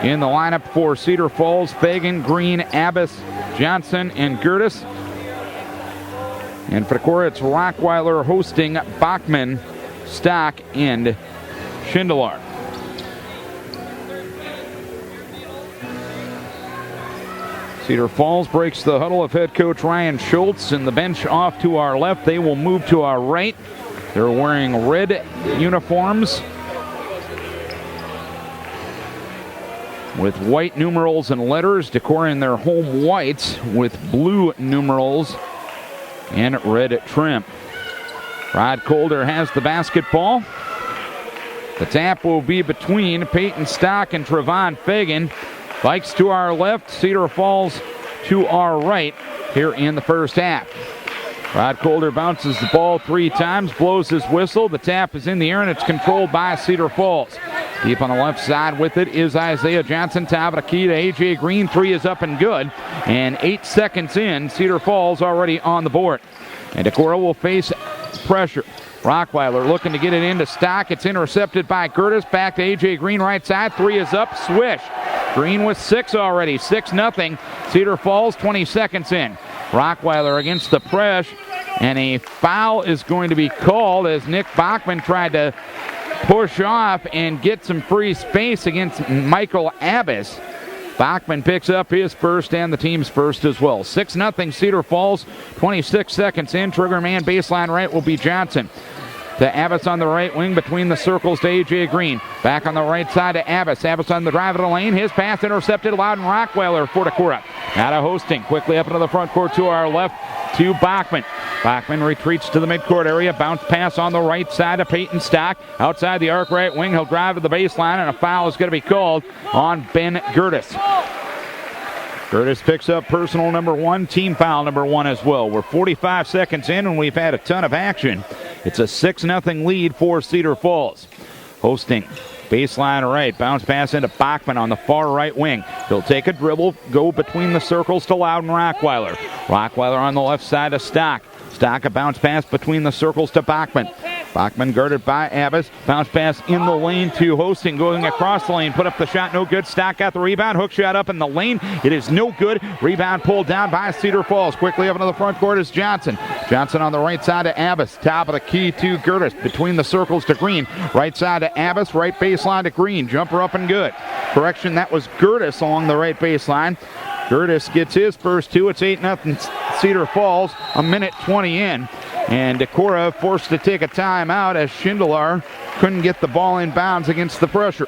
in the lineup for Cedar Falls: Fagan, Green, Abbas, Johnson, and Gertis. And for Decorah, it's Rockweiler hosting Bachman, Stock, and Schindler. Cedar Falls breaks the huddle of head coach Ryan Schultz, and the bench off to our left. They will move to our right. They're wearing red uniforms with white numerals and letters. Decorah in their home whites with blue numerals and red trim. Rod Calder has the basketball. The tap will be between Peyton Stock and Trevon Fagan. Vikes to our left, Cedar Falls to our right here in the first half. Rod Calder bounces the ball 3 times, blows his whistle. The tap is in the air, and it's controlled by Cedar Falls. Deep on the left side with it is Isaiah Johnson. Top of the key to A.J. Green. 3 is up and good. And 8 seconds in, Cedar Falls already on the board. And Decorah will face pressure. Rockweiler looking to get it into Stock. It's intercepted by Gertis. Back to A.J. Green, right side. 3 is up. Swish. Green with 6 already. 6-0. Cedar Falls, 20 seconds in. Rockweiler against the press. And a foul is going to be called as Nick Bachman tried to push off and get some free space against Michael Abbas. Bachman picks up his first and the team's first as well. 6-0 Cedar Falls, 26 seconds in. Trigger man baseline right will be Johnson. To Abbas on the right wing between the circles to A.J. Green. Back on the right side to Abbas. Abbas on the drive of the lane. His pass intercepted. Loudon Rockweiler for Decorah. Now to Hosting. Quickly up into the front court to our left to Bachman. Bachman retreats to the midcourt area. Bounce pass on the right side to Peyton Stock. Outside the arc right wing. He'll drive to the baseline, and a foul is going to be called on Ben Gertis. Gertis picks up personal number 1, team foul number 1 as well. We're 45 seconds in, and we've had a ton of action. It's a 6-0 lead for Cedar Falls. Hosting. Baseline right. Bounce pass into Bachman on the far right wing. He'll take a dribble, go between the circles to Loudon Rockweiler. Rockweiler on the left side of Stock. Stock a bounce pass between the circles to Bachman. Bachman guarded by Abbas. Bounce pass in the lane to Hosting. Going across the lane. Put up the shot. No good. Stock got the rebound. Hook shot up in the lane. It is no good. Rebound pulled down by Cedar Falls. Quickly up into the front court is Johnson. Johnson on the right side to Abbas. Top of the key to Gertis. Between the circles to Green. Right side to Abbas. Right baseline to Green. Jumper up and good. Correction, that was Gertis along the right baseline. Gertis gets his first 2. It's 8-0 Cedar Falls. A minute 20 in. And Decorah forced to take a timeout as Schindler couldn't get the ball in bounds against the pressure.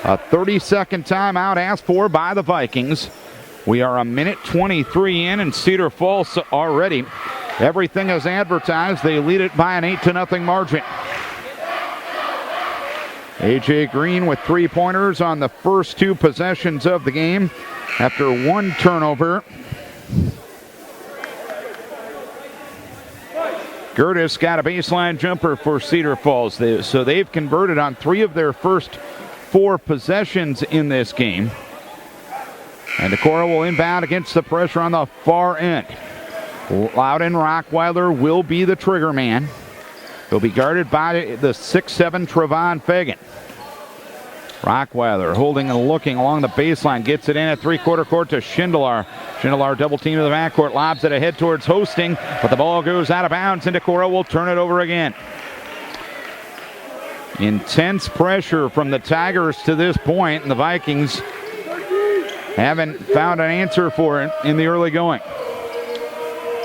A 30-second timeout asked for by the Vikings. We are a minute 23 in, and Cedar Falls already. Everything is advertised. They lead it by an 8-0 margin. A.J. Green with 3-pointers on the first 2 possessions of the game after 1 turnover. Gertis got a baseline jumper for Cedar Falls. So they've converted on 3 of their first 4 possessions in this game. And Decorah will inbound against the pressure on the far end. Loudon Rockweiler will be the trigger man. He'll be guarded by the 6'7" Trevon Fagan. Rockweiler holding and looking along the baseline. Gets it in at 3-quarter court to Schindler. Schindler double team to the backcourt. Lobs it ahead towards Hosting. But the ball goes out of bounds, and Decorah will turn it over again. Intense pressure from the Tigers to this point, and the Vikings haven't found an answer for it in the early going.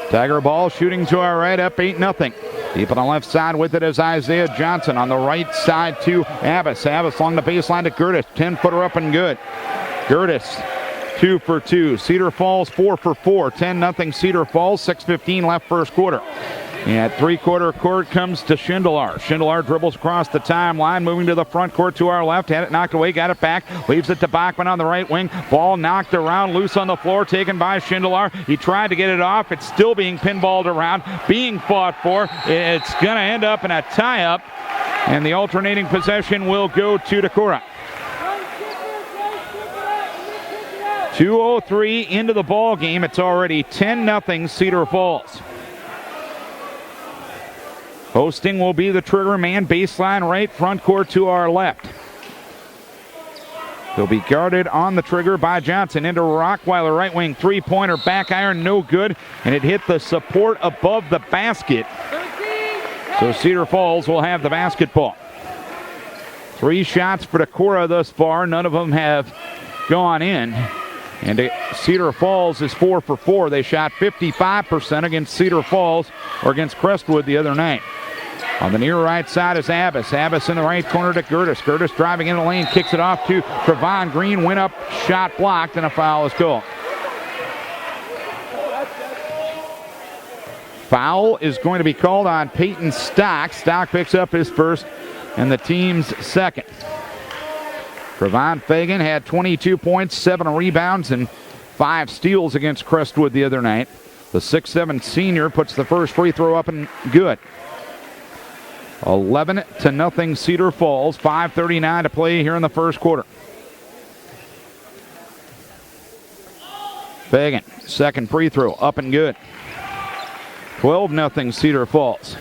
Tiger ball shooting to our right, up 8-0. Deep on the left side with it is Isaiah Johnson. On the right side to Abbas. Abbas along the baseline to Gertis. 10-footer up and good. Gertis 2 for 2. Cedar Falls 4 for 4. 10-0 Cedar Falls. 6:15 left first quarter. And 3-quarter court comes to Schindler. Schindler dribbles across the timeline, moving to the front court to our left. Had it knocked away, got it back. Leaves it to Bachman on the right wing. Ball knocked around, loose on the floor, taken by Schindler. He tried to get it off. It's still being pinballed around, being fought for. It's going to end up in a tie-up, and the alternating possession will go to Decorah. 2:03 into the ball game. It's already 10-0 Cedar Falls. Hosting will be the trigger man. Baseline right, front court to our left. He'll be guarded on the trigger by Johnson. Into Rockweiler, right wing three-pointer, back iron, no good. And it hit the support above the basket. So Cedar Falls will have the basketball. 3 shots for Decorah thus far. None of them have gone in. And Cedar Falls is 4 for 4. They shot 55% against Cedar Falls or against Crestwood the other night. On the near right side is Abbas. Abbas in the right corner to Gertis. Gertis driving in the lane, kicks it off to Trevon Green. Went up, shot blocked, and a foul is called. Foul is going to be called on Peyton Stock. Stock picks up his first and the team's second. Trevon Fagan had 22 points, 7 rebounds, and 5 steals against Crestwood the other night. The 6'7" senior puts the first free throw up and good. 11-0 Cedar Falls. 5:39 to play here in the first quarter. Fagan, second free throw, up and good. 12-0 Cedar Falls.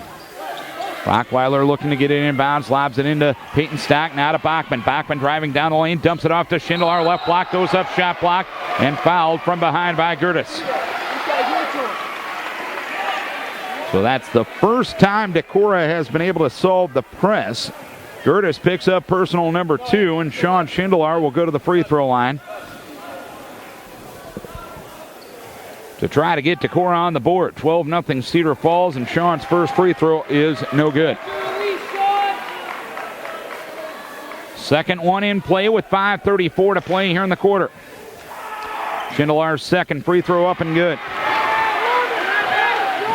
Rockweiler looking to get it inbounds, lobs it into Peyton Stock, now to Bachman. Bachman driving down the lane, dumps it off to Schindler. Left block, goes up, shot block, and fouled from behind by Gertis. So that's the first time Decorah has been able to solve the press. Gertis picks up personal number 2, and Sean Schindler will go to the free throw line to try to get Decorah on the board. 12-0 Cedar Falls, and Sean's first free throw is no good. Second one in play with 5:34 to play here in the quarter. Schindler's second free throw up and good.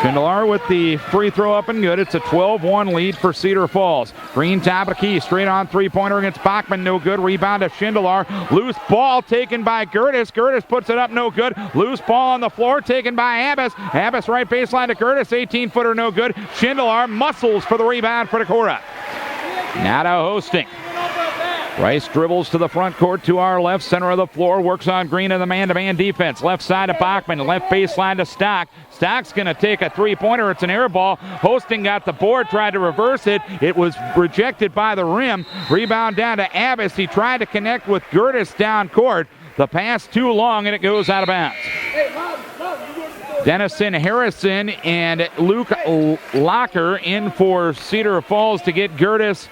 Schindler with the free throw up and good. It's a 12-1 lead for Cedar Falls. Green top of the key, straight on three-pointer against Bachman, no good. Rebound to Schindler. Loose ball taken by Gertis. Gertis puts it up, no good. Loose ball on the floor taken by Abbas. Abbas right baseline to Gertis, 18-footer, no good. Schindler muscles for the rebound for Decorah. Now to Hosting. Rice dribbles to the front court to our left, center of the floor, works on Green in the man-to-man defense. Left side to Bachman, left baseline to Stock. Stock's going to take a three-pointer. It's an air ball. Hosting got the board, tried to reverse it. It was rejected by the rim. Rebound down to Abbas. He tried to connect with Gertis down court. The pass too long, and it goes out of bounds. Dennison Harrison and Luke Locker in for Cedar Falls to get Gertis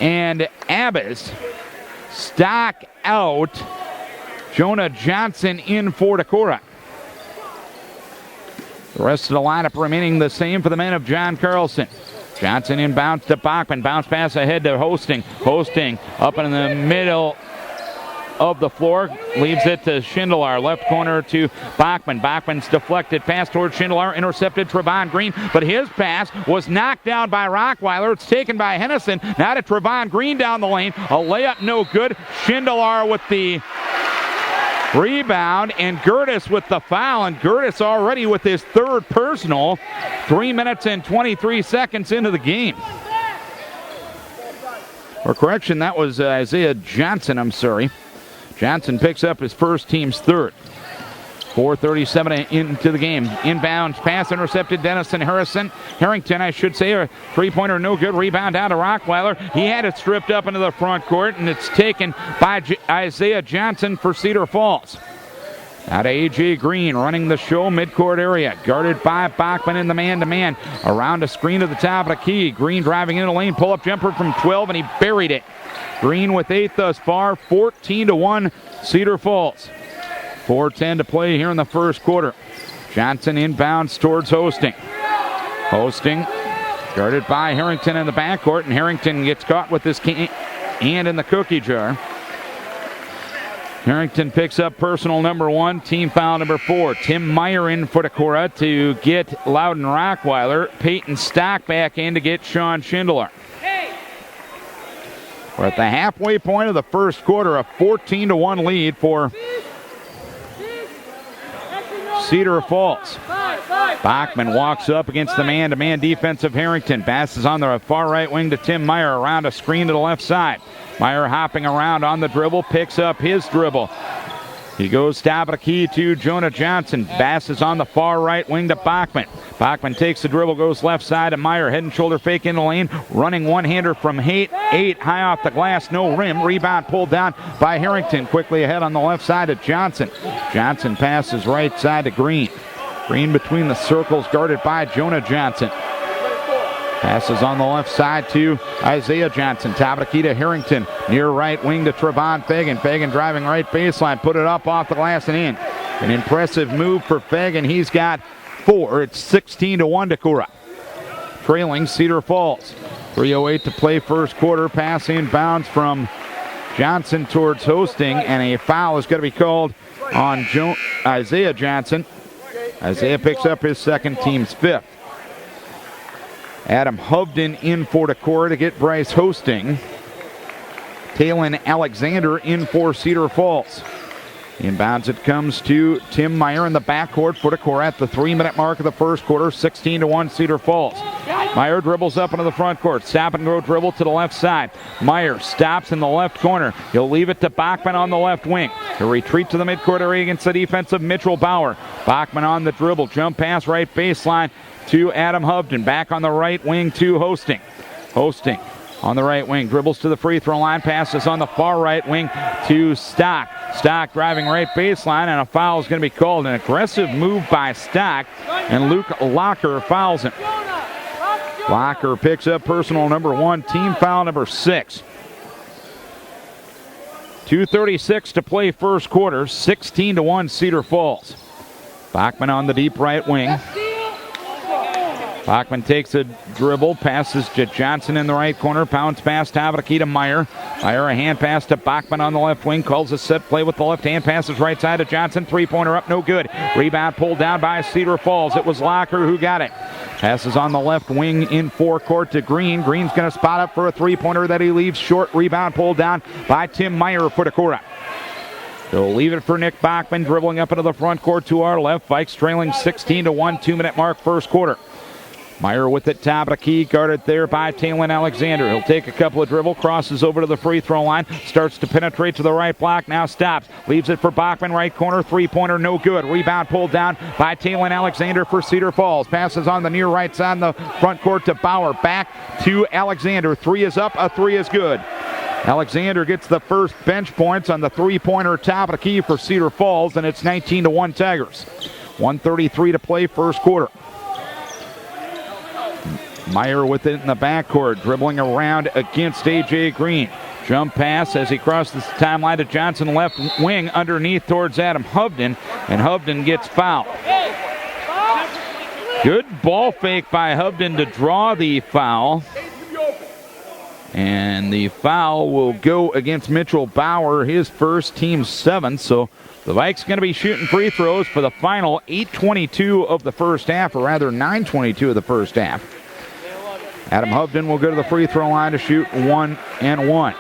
and Abbas. Stock out. Jonah Johnson in for Decorah. The rest of the lineup remaining the same for the men of John Carlson. Johnson inbounds to Bachman. Bounce pass ahead to Hosting. Hosting up in the middle of the floor. Leaves it to Schindler. Left corner to Bachman. Bachman's deflected pass towards Schindler. Intercepted Trevon Green. But his pass was knocked down by Rockweiler. It's taken by Hennessy. Now to Trevon Green down the lane. A layup no good. Schindler with the rebound, and Gertis with the foul, and Gertis already with his third personal. 3 minutes and 23 seconds into the game. Or correction, that was Isaiah Johnson, I'm sorry. Johnson picks up his first, team's third. 4:37 into the game. Inbounds pass intercepted. Dennison Harrington, I should say. A three-pointer, no good. Rebound down to Rockweiler. He had it stripped up into the front court, and it's taken by Isaiah Johnson for Cedar Falls. Now to A.J. Green running the show midcourt area. Guarded by Bachman in the man-to-man. Around a screen to the top of the key. Green driving into the lane. Pull-up jumper from 12, and he buried it. Green with 8 thus far. 14-1 Cedar Falls. 4:10 to play here in the first quarter. Johnson inbounds towards Hosting. Hosting guarded by Harrington in the backcourt, and Harrington gets caught with his hand in the cookie jar. Harrington picks up personal number 1, team foul number 4. Tim Meyer in for Decorah to get Loudon Rockweiler. Peyton Stock back in to get Sean Schindler. We're at the halfway point of the first quarter, a 14-1 lead for Cedar Falls. Bachman walks up against the man-to-man defense of Harrington. Passes on the far right wing to Tim Meyer around a screen to the left side. Meyer hopping around on the dribble, picks up his dribble. He goes top of the key to Jonah Johnson. Passes on the far right wing to Bachman. Bachman takes the dribble, goes left side to Meyer. Head and shoulder fake in the lane. Running one-hander from Haight. High off the glass, no rim. Rebound pulled down by Harrington. Quickly ahead on the left side to Johnson. Johnson passes right side to Green. Green between the circles, guarded by Jonah Johnson. Passes on the left side to Isaiah Johnson. Top of the key to Harrington. Near right wing to Trevon Fagan. Fagan driving right baseline. Put it up off the glass and in. An impressive move for Fagan. He's got 4. It's 16-1 Decorah. Trailing Cedar Falls. 3:08 to play first quarter. Pass inbounds from Johnson towards Hosting. And a foul is going to be called on Isaiah Johnson. Isaiah picks up his second, team's 5th. Adam Hovden in for Decorah to get Bryce Hosting. Talon Alexander in for Cedar Falls. Inbounds it comes to Tim Meyer in the backcourt for Decorah at the 3-minute mark of the first quarter. 16-1 Cedar Falls. Meyer dribbles up into the front court. Stop and go dribble to the left side. Meyer stops in the left corner. He'll leave it to Bachman on the left wing. He'll retreat to the midcourt area against the defensive Mitchell Bauer. Bachman on the dribble. Jump pass right baseline to Adam Hovden. Back on the right wing to Hosting. Hosting on the right wing. Dribbles to the free throw line. Passes on the far right wing to Stock. Stock driving right baseline, and a foul is going to be called. An aggressive move by Stock, and Luke Locker fouls him. Locker picks up personal number 1, team foul number 6. 2:36 to play first quarter. 16-1 Cedar Falls. Bachman on the deep right wing. Bachman takes a dribble, passes to Johnson in the right corner, pounds pass top of the key to Meyer. Meyer a hand pass to Bachman on the left wing, calls a set play with the left hand, passes right side to Johnson, 3-pointer up, no good. Rebound pulled down by Cedar Falls. It was Locker who got it. Passes on the left wing in forecourt to Green. Green's going to spot up for a 3-pointer that he leaves short. Rebound pulled down by Tim Meyer for Decorah. They'll leave it for Nick Bachman, dribbling up into the front court to our left. Vikes trailing 16-1, 2-minute mark first quarter. Meyer with it, top of the key, guarded there by Talon Alexander. He'll take a couple of dribble, crosses over to the free throw line, starts to penetrate to the right block, now stops. Leaves it for Bachman, right corner, 3-pointer, no good. Rebound pulled down by Talon Alexander for Cedar Falls. Passes on the near right side in the front court to Bauer. Back to Alexander. 3 is up, a 3 is good. Alexander gets the first bench points on the 3-pointer top of the key for Cedar Falls, and it's 19-1 Tigers. 1:33 to play first quarter. Meyer with it in the backcourt, dribbling around against A.J. Green. Jump pass as he crosses the timeline to Johnson, left wing underneath towards Adam Hovden, and Hovden gets fouled. Good ball fake by Hovden to draw the foul. And the foul will go against Mitchell Bauer, his first, team 7th. So the Vikes going to be shooting free throws for the final 8:22 of the first half, or rather 9:22 of the first half. Adam Hovden will go to the free throw line to shoot 1 and 1.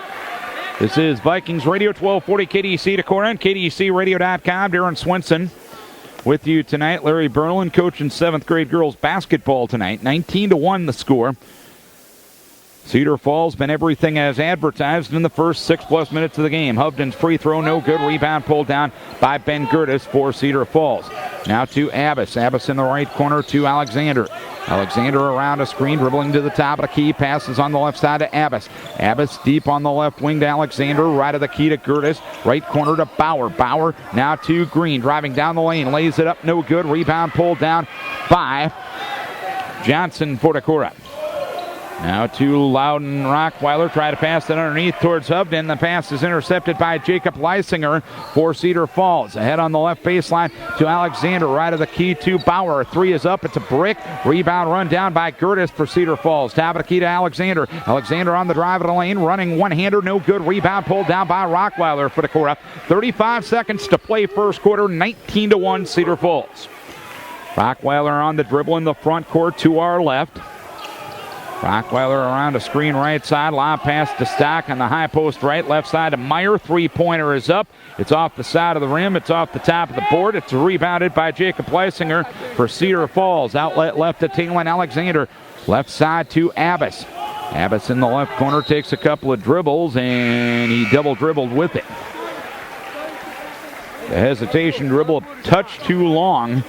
This is Vikings Radio 1240 KDC Decorah and KDCRadio.com. Darren Swenson with you tonight. Larry Berlin coaching 7th grade girls basketball tonight. 19-1 the score. Cedar Falls been everything as advertised in the first 6+ minutes of the game. Hovden's free throw, no good. Rebound pulled down by Ben Gertis for Cedar Falls. Now to Abbas. Abbas in the right corner to Alexander. Alexander around a screen, dribbling to the top of the key. Passes on the left side to Abbas. Abbas deep on the left wing to Alexander. Right of the key to Gertis. Right corner to Bauer. Bauer now to Green. Driving down the lane. Lays it up, no good. Rebound pulled down by Johnson for Decorah. Now to Loudon Rockweiler. Try to pass it underneath towards Hovden. The pass is intercepted by Jacob Leisinger for Cedar Falls. Ahead on the left baseline to Alexander. Right of the key to Bauer. 3 is up. It's a brick. Rebound run down by Gertis for Cedar Falls. Top of the key to Alexander. Alexander on the drive of the lane. Running one-hander. No good. Rebound pulled down by Rockweiler for Decorah. 35 seconds to play first quarter. 19-1 Cedar Falls. Rockweiler on the dribble in the front court to our left. Rockweiler around a screen right side. Lob pass to Stock on the high post right. Left side to Meyer. 3-pointer is up. It's off the side of the rim. It's off the top of the board. It's rebounded by Jacob Leisinger for Cedar Falls. Outlet left to Talon Alexander. Left side to Abbas. Abbas in the left corner takes a couple of dribbles, and he double dribbled with it. The hesitation dribble a touch too long.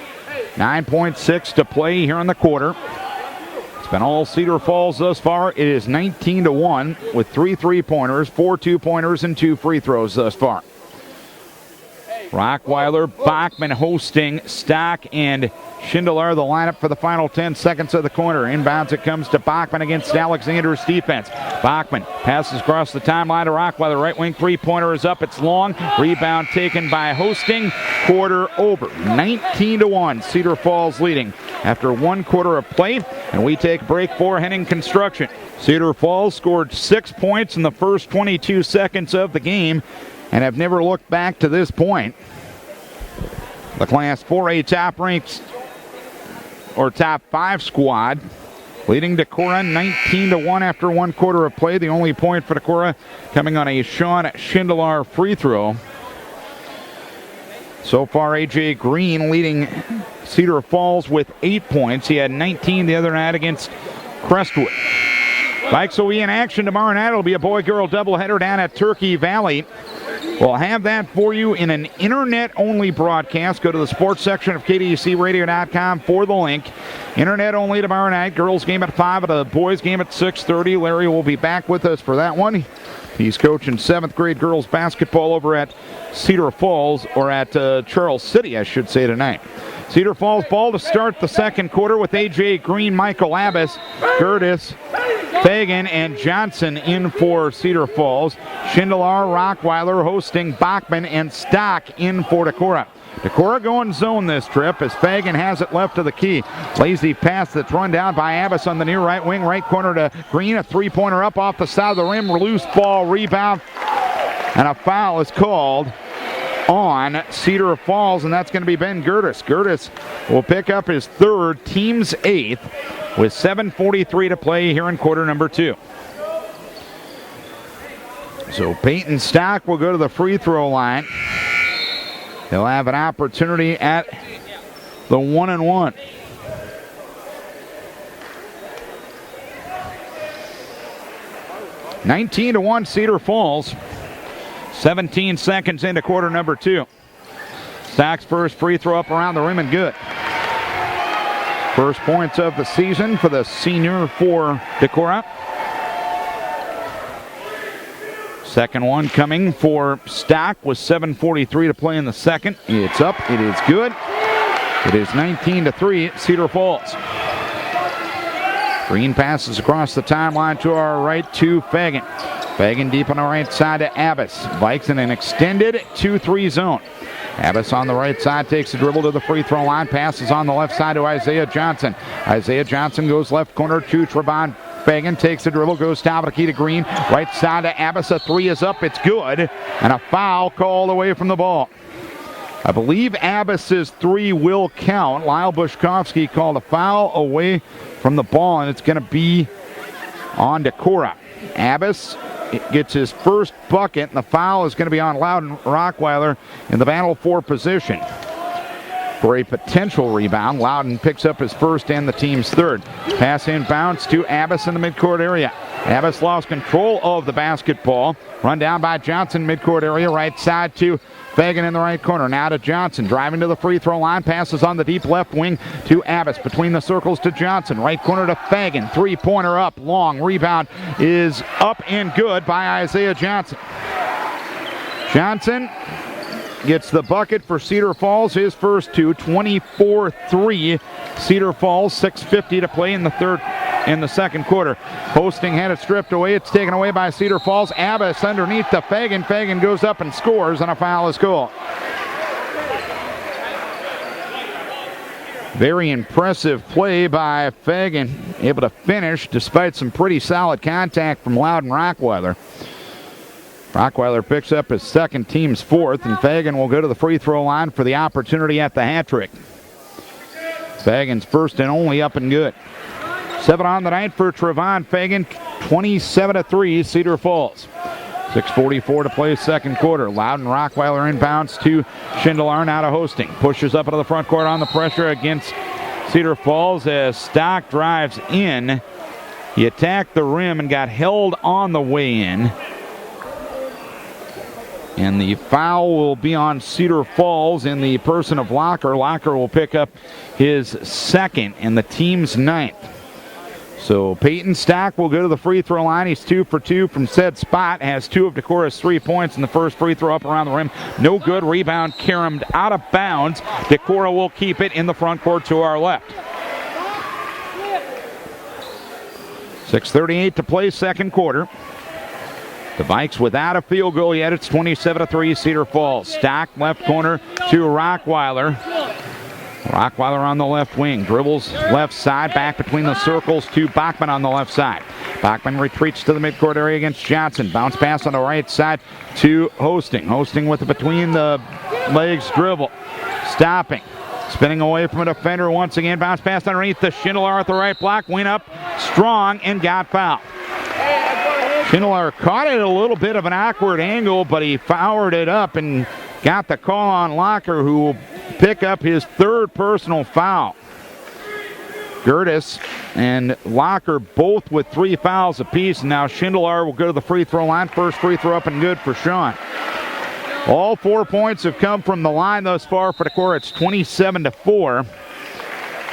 9.6 to play here in the quarter. It's been all Cedar Falls thus far. It is 19-1 with 3 3-pointers, 4 2-pointers, and 2 free throws thus far. Rockweiler, Bachman hosting Stock and Schindler, the lineup for the final 10 seconds of the quarter. Inbounds it comes to Bachman against Alexander's defense. Bachman passes across the timeline to Rockweiler. Right wing 3-pointer is up. It's long. Rebound taken by hosting. Quarter over. 19-1. Cedar Falls leading after 1 quarter of play. And we take a break for Henning Construction. Cedar Falls scored 6 points in the first 22 seconds of the game and have never looked back to this point. The Class 4A top-ranked or top 5 squad leading Decorah 19-1 after 1 quarter of play. The only point for Decorah coming on a Sean Schindler free throw. So far, A.J. Green leading Cedar Falls with 8 points. He had 19 the other night against Crestwood. Vikes will be in action tomorrow night. It'll be a boy-girl doubleheader down at Turkey Valley. We'll have that for you in an internet-only broadcast. Go to the sports section of KDCRadio.com for the link. Internet-only tomorrow night. Girls game at 5 and the boys game at 6:30. Larry will be back with us for that one. He's coaching 7th grade girls basketball over at Cedar Falls, or at Charles City, I should say, tonight. Cedar Falls ball to start the second quarter with A.J. Green, Michael Abbas, Curtis, Fagan, and Johnson in for Cedar Falls. Schindler, Rockweiler hosting Bachman, and Stock in for Decorah. Decorah going zone this trip as Fagan has it left of the key. Lazy pass that's run down by Abbas on the near right wing. Right corner to Green. A 3-pointer up off the side of the rim. Loose ball, rebound, and a foul is called on Cedar Falls, and that's going to be Ben Gertis. Gertis will pick up his 3rd, team's 8th, with 7:43 to play here in quarter number 2. So Peyton Stock will go to the free throw line. He'll have an opportunity at the 1-and-1. (19-1) Cedar Falls. 17 seconds into quarter number 2. Stock's first free throw up around the rim and good. First points of the season for the senior for Decorah. Second one coming for Stock with 7:43 to play in the second. It's up. It is good. It is 19-3 Cedar Falls. Green passes across the timeline to our right to Fagan. Fagan deep on the right side to Abbas. Vikes in an extended 2-3 zone. Abbas on the right side takes a dribble to the free throw line. Passes on the left side to Isaiah Johnson. Isaiah Johnson goes left corner to Trevon Fagan. Takes a dribble, goes top of the key to Green. Right side to Abbas. A 3 is up. It's good. And a foul called away from the ball. I believe Abbas's 3 will count. Lyle Bushkovsky called a foul away from the ball, and it's going to be on Decorah. Abbas gets his first bucket, and the foul is going to be on Loudon Rockweiler in the battle for position. For a potential rebound, Loudon picks up his first and the team's 3rd. Pass inbounds to Abbas in the midcourt area. Abbas lost control of the basketball. Run down by Johnson, midcourt area, right side to Fagan in the right corner. Now to Johnson, driving to the free throw line. Passes on the deep left wing to Abbas. Between the circles to Johnson. Right corner to Fagan. 3-pointer up, long. Rebound is up and good by Isaiah Johnson. Johnson gets the bucket for Cedar Falls. His first 2, 24-3. Cedar Falls, 6:50 to play in the second quarter. Hosting had it stripped away. It's taken away by Cedar Falls. Abbas underneath to Fagan. Fagan goes up and scores, and a foul is called. Very impressive play by Fagan. Able to finish despite some pretty solid contact from Loudon Rockweiler. Rockweiler picks up his 2nd, team's 4th, and Fagan will go to the free throw line for the opportunity at the hat trick. Fagan's first and only up and good. 7 on the night for Trevon Fagan, 27-3 Cedar Falls. 6:44 to play second quarter. Loudon Rockweiler inbounds to Schindler, now to hosting. Pushes up into the front court on the pressure against Cedar Falls as Stock drives in. He attacked the rim and got held on the way in. And the foul will be on Cedar Falls in the person of Locker. Locker will pick up his second and the team's ninth. So Peyton Stack will go to the free throw line. He's 2 for 2 from said spot. Has 2 of Decorah's 3 points in the first free throw up around the rim. No good. Rebound caromed out of bounds. Decorah will keep it in the front court to our left. 6:38 to play, second quarter. The Vikes without a field goal yet. It's 27-3 Cedar Falls. Stack left corner to Rockweiler. Rockweiler on the left wing, dribbles left side, back between the circles to Bachman on the left side. Bachman retreats to the midcourt area against Johnson. Bounce pass on the right side to Hosting. Hosting with a between the legs dribble. Stopping. Spinning away from a defender once again. Bounce pass underneath the Schindler at the right block. Went up strong and got fouled. Schindler caught it at a little bit of an awkward angle, but he fouled it up and got the call on Locker, who will pick up his third personal foul. Gertis and Locker both with 3 fouls apiece. And now Schindler will go to the free throw line. First free throw up and good for Sean. All 4 points have come from the line thus far for Decorah. It's 27-4.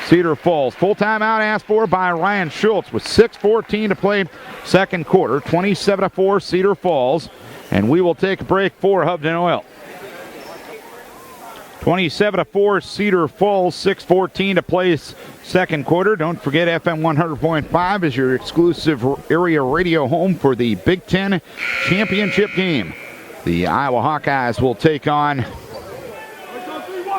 Cedar Falls. Full timeout asked for by Ryan Schultz with 6:14 to play second quarter. 27-4 Cedar Falls. And we will take a break for Hovden Oil. 27-4 Cedar Falls, 6:14 to play second quarter. Don't forget FM 100.5 is your exclusive area radio home for the Big Ten championship game. The Iowa Hawkeyes will take on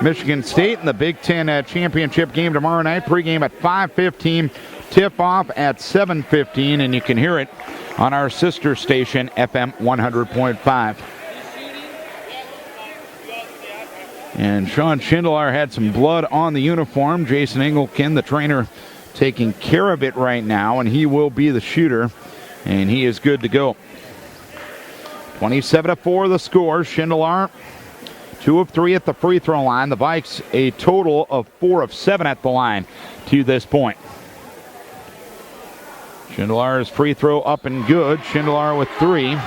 Michigan State in the Big Ten championship game tomorrow night. Pregame at 5:15, tip-off at 7:15, and you can hear it on our sister station, FM 100.5. And Sean Schindler had some blood on the uniform. Jason Engelken, the trainer, taking care of it right now, and he will be the shooter, and he is good to go. 27-4 the score. Schindler 2 of 3 at the free throw line. The Vikes a total of 4 of 7 at the line to this point. Schindler's free throw up and good. Schindler with 3.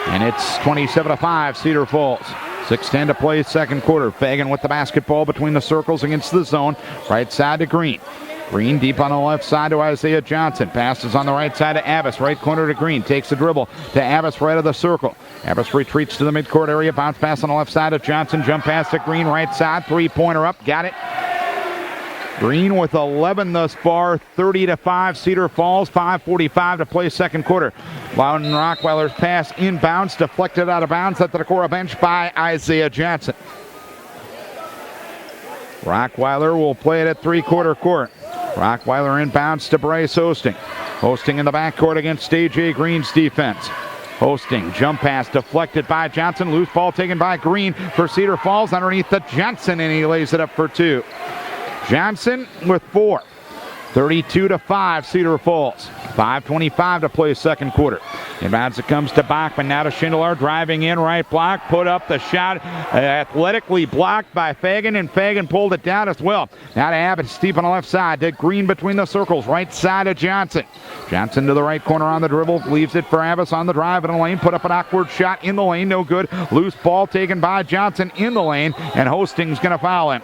And it's 27-5 Cedar Falls. 6:10 to play second quarter. Fagan with the basketball between the circles against the zone. Right side to Green. Green deep on the left side to Isaiah Johnson. Passes on the right side to Abbas. Right corner to Green. Takes the dribble to Abbas right of the circle. Abbas retreats to the midcourt area. Bounce pass on the left side to Johnson. Jump pass to Green. Right side. Three-pointer up. Got it. Green with 11 thus far. 30-5 Cedar Falls. 5:45 to play second quarter. Loudon Rockweiler's pass inbounds. Deflected out of bounds at the Decorah bench by Isaiah Johnson. Rockweiler will play it at three-quarter court. Rockweiler inbounds to Bryce Hosting. Hosting in the backcourt against A.J. Green's defense. Hosting, jump pass deflected by Johnson. Loose ball taken by Green for Cedar Falls underneath the Johnson, and he lays it up for 2. Johnson with 4. 32-5 Cedar Falls. 5:25 to play second quarter. Inbounds it comes to Bachman. Now to Schindler driving in right block. Put up the shot. Athletically blocked by Fagan, and Fagan pulled it down as well. Now to Abbott. Steep on the left side. To Green between the circles. Right side of Johnson. Johnson to the right corner on the dribble. Leaves it for Abbas on the drive in the lane. Put up an awkward shot in the lane. No good. Loose ball taken by Johnson in the lane, and Hosting's going to foul him.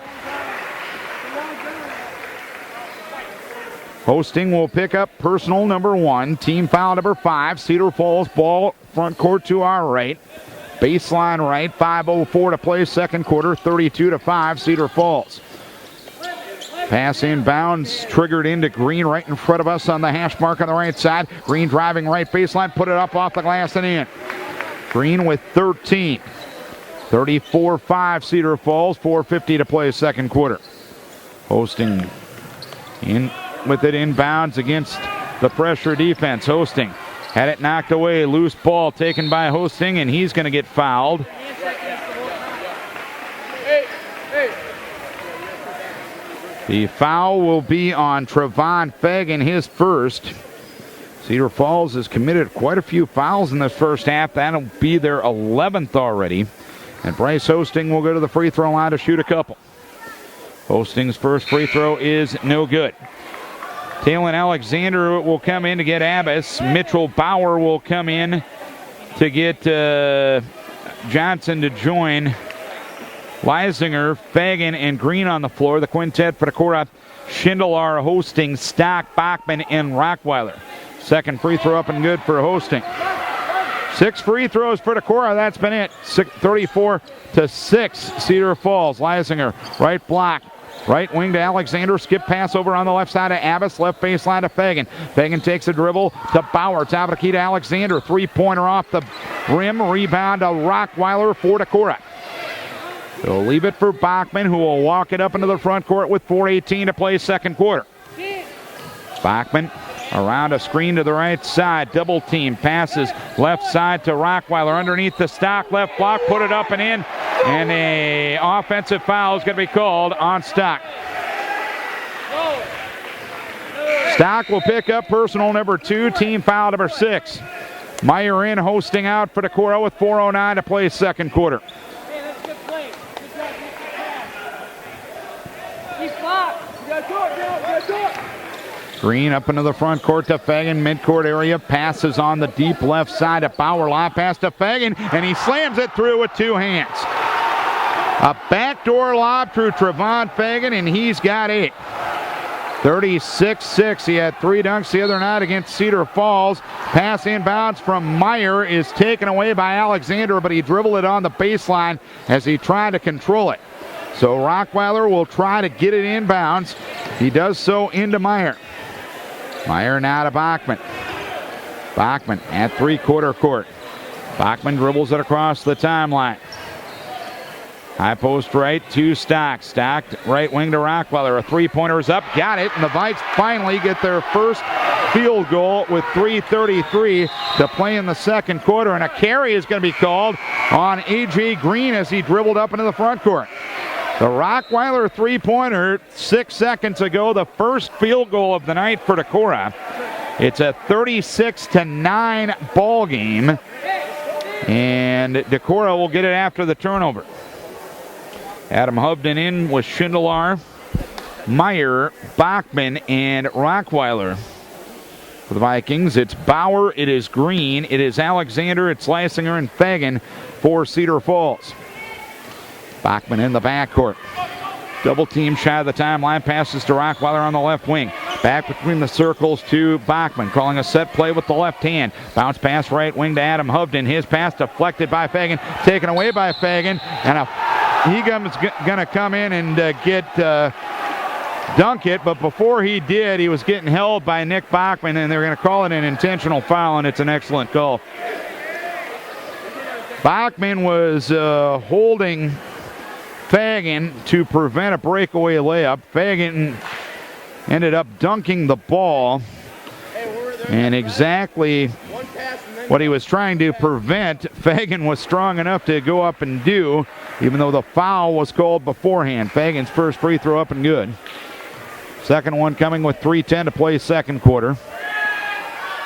Hosting will pick up personal number 1. Team foul number 5. Cedar Falls ball front court to our right. Baseline right. 5:04 to play second quarter. 32-5 Cedar Falls. Pass inbounds. Triggered into Green right in front of us on the hash mark on the right side. Green driving right baseline. Put it up off the glass and in. Green with 13. 34-5 Cedar Falls. 4:50 to play second quarter. Hosting in with it inbounds against the pressure defense. Hosting had it knocked away. Loose ball taken by Hosting, and he's going to get fouled. The foul will be on Trevon Fagan, his first. Cedar Falls has committed quite a few fouls in this first half. That'll be their 11th already. And Bryce Hosting will go to the free throw line to shoot a couple. Hosting's first free throw is no good. Talon Alexander will come in to get Abbas. Mitchell Bauer will come in to get Johnson to join Leisinger, Fagan, and Green on the floor. The quintet for Decorah: Schindler hosting, Stock, Bachman, and Rockweiler. Second free throw up and good for hosting. 6 free throws for Decorah. That's been it. 34-6. Cedar Falls. Leisinger, right block. Right wing to Alexander. Skip pass over on the left side of Abbas. Left baseline to Fagan. Fagan takes a dribble to Bauer. Top of the key to Alexander. Three-pointer off the rim. Rebound to Rockweiler for Decorah. They'll leave it for Bachman, who will walk it up into the front court with 4:18 to play second quarter. Bachman around a screen to the right side. Double team. Passes left side to Rockweiler. Underneath the Stock. Left block. Put it up and in. And a offensive foul is going to be called on Stock. Stock will pick up personal number 2. Team foul number 6. Meyer in, hosting out for Decorah with 4:09 to play second quarter. Green up into the front court to Fagan, midcourt area. Passes on the deep left side to Bauer. Lob pass to Fagan, and he slams it through with 2 hands. A backdoor lob through Trevon Fagan, and he's got 8. 36-6. He had 3 dunks the other night against Cedar Falls. Pass inbounds from Meyer is taken away by Alexander, but he dribbled it on the baseline as he tried to control it. So Rockweiler will try to get it inbounds. He does so into Meyer. Meyer now to Bachman. Bachman at three-quarter court. Bachman dribbles it across the timeline. High post right to Stock. Stock right wing to Rockweiler. A three-pointer is up. Got it. And the Vikes finally get their first field goal with 3:33 to play in the second quarter. And a carry is going to be called on A.J. Green as he dribbled up into the front court. The Rockweiler three-pointer 6 seconds ago, the first field goal of the night for Decorah. It's a 36-9 ball game, and Decorah will get it after the turnover. Adam Hovden in with Schindler, Meyer, Bachman, and Rockweiler. For the Vikings, it's Bauer, it is Green, it is Alexander, it's Leisinger, and Fagan for Cedar Falls. Bachman in the backcourt. Double team shy of the timeline. Passes to Rockweiler on the left wing. Back between the circles to Bachman. Calling a set play with the left hand. Bounce pass right wing to Adam Hovden. His pass deflected by Fagan. Taken away by Fagan. And Egam's going to come in and dunk it. But before he did, he was getting held by Nick Bachman. And they're going to call it an intentional foul. And it's an excellent call. Bachman was holding Fagan to prevent a breakaway layup. Fagan ended up dunking the ball, and exactly what he was trying to prevent, Fagan was strong enough to go up and do, even though the foul was called beforehand. Fagan's first free throw up and good. Second one coming with 3:10 to play second quarter.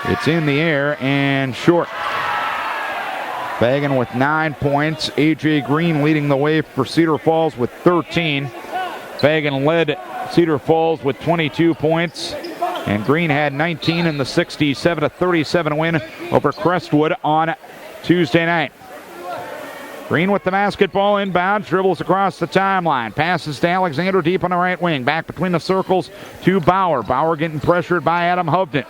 It's in the air and short. Fagan with 9 points. A.J. Green leading the way for Cedar Falls with 13. Fagan led Cedar Falls with 22 points. And Green had 19 in the 67-37 win over Crestwood on Tuesday night. Green with the basketball inbound. Dribbles across the timeline. Passes to Alexander deep on the right wing. Back between the circles to Bauer. Bauer getting pressured by Adam Hovden.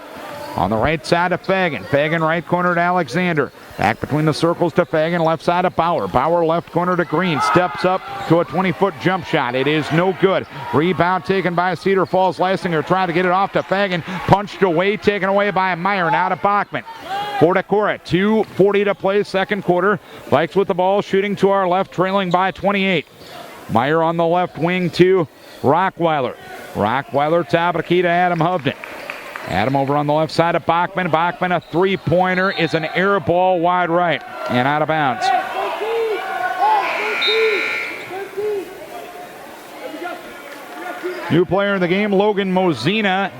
On the right side of Fagan. Fagan right corner to Alexander. Back between the circles to Fagan. Left side of Bauer. Bauer left corner to Green. Steps up to a 20-foot jump shot. It is no good. Rebound taken by Cedar Falls. Leisinger trying to get it off to Fagan. Punched away. Taken away by Meyer. Now to Bachman. For Decorah. 2:40 to play second quarter. Vikes with the ball. Shooting to our left. Trailing by 28. Meyer on the left wing to Rockweiler. Rockweiler top of the key to Adam Hovden. Adam over on the left side of Bachman. Bachman, a three-pointer, is an air ball wide right and out of bounds. New player in the game, Logan Mosina,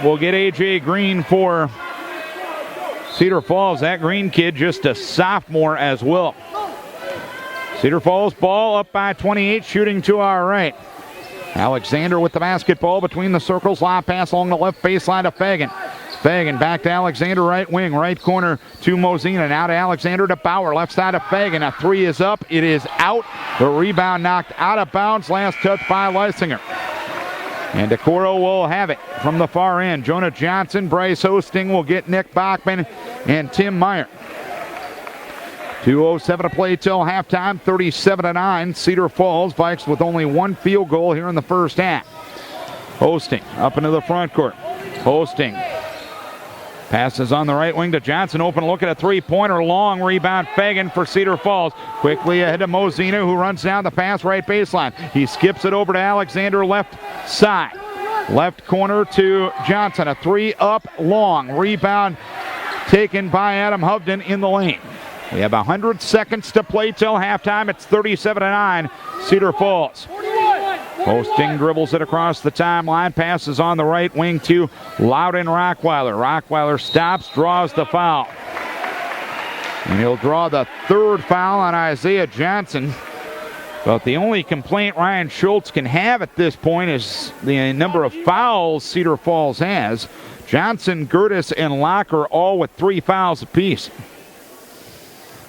will get A.J. Green for Cedar Falls. That Green kid just a sophomore as well. Cedar Falls ball up by 28, shooting to our right. Alexander with the basketball between the circles. Lob pass along the left baseline to Fagan. Fagan back to Alexander, right wing, right corner to Mosina. Now to Alexander to Bauer, left side of Fagan. A three is up. It is out. The rebound knocked out of bounds. Last touch by Leisinger. And Decorah will have it from the far end. Jonah Johnson, Bryce Hosting will get Nick Bachman and Tim Meyer. 2:07 to play till halftime, 37-9. Cedar Falls. Vikes with only one field goal here in the first half. Hosting up into the front court. Hosting passes on the right wing to Johnson. Open look at a three-pointer. Long rebound. Fagan for Cedar Falls. Quickly ahead to Mosina, who runs down the pass right baseline. He skips it over to Alexander, left side. Left corner to Johnson. A three up long. Rebound taken by Adam Hovden in the lane. We have 100 seconds to play till halftime. It's 37-9. Cedar Falls. Hosting dribbles it across the timeline. Passes on the right wing to Loudon Rockweiler. Rockweiler stops, draws the foul. And he'll draw the third foul on Isaiah Johnson. But the only complaint Ryan Schultz can have at this point is the number of fouls Cedar Falls has. Johnson, Gertis, and Locker all with 3 fouls apiece.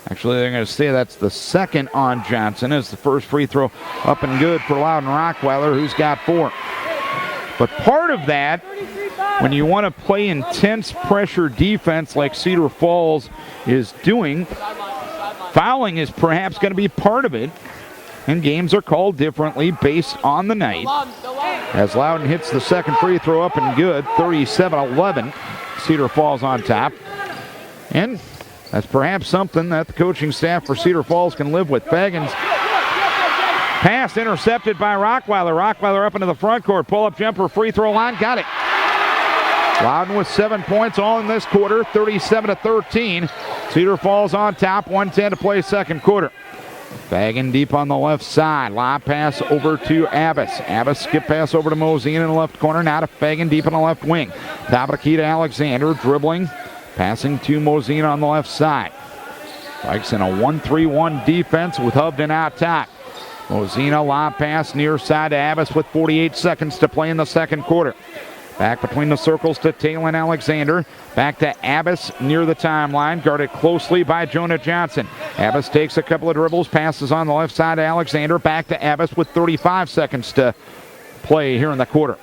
Actually, they're going to say that's the second on Johnson as the first free throw up and good for Loudon Rockweiler, who's got 4. But part of that, when you want to play intense pressure defense like Cedar Falls is doing, fouling is perhaps going to be part of it. And games are called differently based on the night. As Loudon hits the second free throw up and good, 37-11. Cedar Falls on top. And that's perhaps something that the coaching staff for Cedar Falls can live with. Fagan's pass intercepted by Rockweiler. Rockweiler up into the front court. Pull-up jumper, free throw line. Got it. Loudon with 7 points all in this quarter, 37-13. Cedar Falls on top, 1:10 to play second quarter. Fagan deep on the left side. Lob pass over to Abbas. Abbas skip pass over to Mosine in the left corner. Now to Fagan deep in the left wing. Top of the key to Alexander. Dribbling. Passing to Mosine on the left side. Vikes in a 1-3-1 defense with Hovden out top. Mosina lob pass near side to Abbas with 48 seconds to play in the second quarter. Back between the circles to Talon Alexander. Back to Abbas near the timeline. Guarded closely by Jonah Johnson. Abbas takes a couple of dribbles. Passes on the left side to Alexander. Back to Abbas with 35 seconds to play here in the quarter.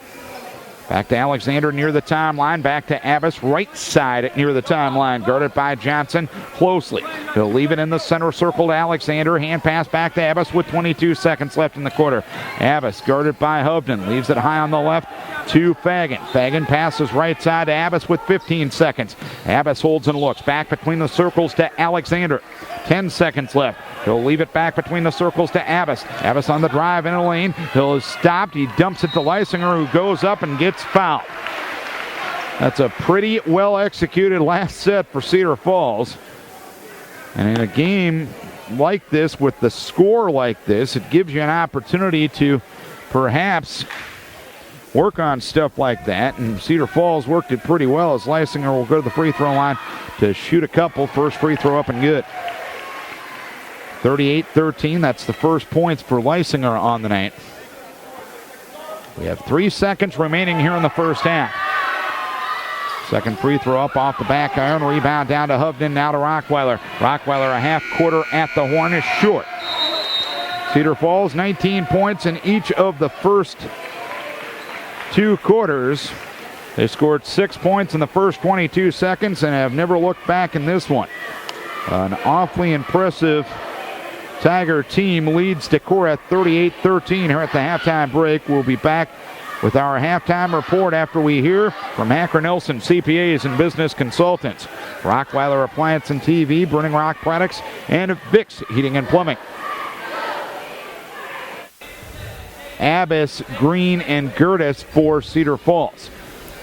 Back to Alexander near the timeline. Back to Abbas right side near the timeline. Guarded by Johnson closely. He'll leave it in the center circle to Alexander. Hand pass back to Abbas with 22 seconds left in the quarter. Abbas guarded by Hovden. Leaves it high on the left to Fagan. Fagan passes right side to Abbas with 15 seconds. Abbas holds and looks. Back between the circles to Alexander. 10 seconds left. He'll leave it back between the circles to Abbas. Abbas on the drive in a lane. He'll stop. He dumps it to Leisinger, who goes up and gets fouled. That's a pretty well executed last set for Cedar Falls. And in a game like this, with the score like this, it gives you an opportunity to perhaps work on stuff like that. And Cedar Falls worked it pretty well as Leisinger will go to the free throw line to shoot a couple. First free throw up and good. 38-13, that's the first points for Leisinger on the night. We have 3 seconds remaining here in the first half. Second free throw up off the back iron. Rebound down to Hovden, now to Rockweiler. Rockweiler a half quarter at the horn is short. Cedar Falls 19 points in each of the first 2 quarters. They scored 6 points in the first 22 seconds and have never looked back in this one. An awfully impressive Tiger team leads Decorah 38-13 here at the halftime break. We'll be back with our halftime report after we hear from Hacker Nelson CPAs and Business Consultants, Rockweiler Appliance and TV, Burning Rock Products, and Vicks Heating and Plumbing. Abbas, Green, and Gertis for Cedar Falls.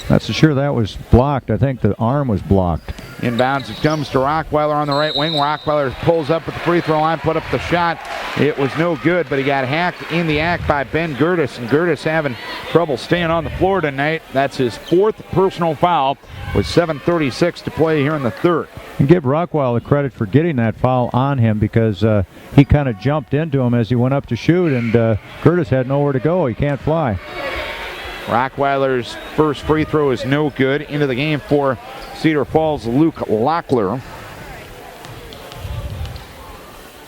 That's sure that was blocked. I think the arm was blocked. Inbounds, it comes to Rockweiler on the right wing. Rockweiler pulls up at the free throw line, put up the shot. It was no good, but he got hacked in the act by Ben Gertis, and Gertis having trouble staying on the floor tonight. That's his 4th personal foul with 7:36 to play here in the third. And give Rockweiler credit for getting that foul on him because he kind of jumped into him as he went up to shoot, and Gertis had nowhere to go. He can't fly. Rockweiler's first free throw is no good. Into the game for Cedar Falls, Luke Locklear.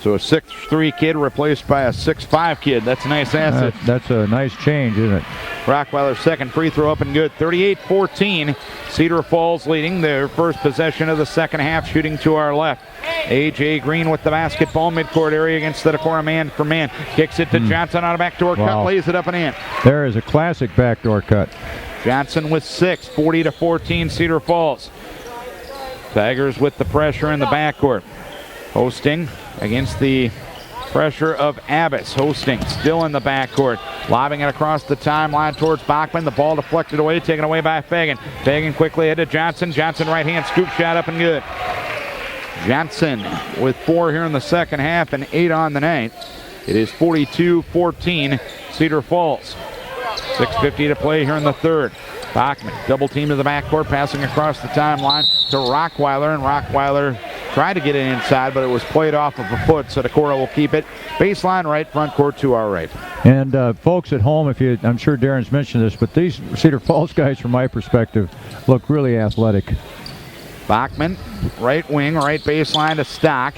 So a 6'3" kid replaced by a 6'5" kid. That's a nice asset. That's a nice change, isn't it? Rockweiler's second free throw up and good. 38-14. Cedar Falls leading their first possession of the second half, shooting to our left. A.J. Green with the basketball, midcourt area against the Decorah man for man. Kicks it to Johnson on a backdoor cut, lays it up and in. There is a classic backdoor cut. Johnson with 6, 40-14 Cedar Falls. Tigers with the pressure in the backcourt. Hosting against the pressure of Abbas. Hosting still in the backcourt. Lobbing it across the timeline towards Bachman. The ball deflected away, taken away by Fagan. Fagan quickly ahead to Johnson. Johnson right hand scoop shot up and good. Johnson with 4 here in the second half and 8 on the night. It is 42-14 Cedar Falls. 6:50 to play here in the third. Bachman double team to the backcourt, passing across the timeline to Rockweiler, and Rockweiler tried to get it inside, but it was played off of a foot, so Decorah will keep it. Baseline right, front court to our right. And folks at home, I'm sure Darren's mentioned this, but these Cedar Falls guys, from my perspective, look really athletic. Bachman, right wing, right baseline to Stock.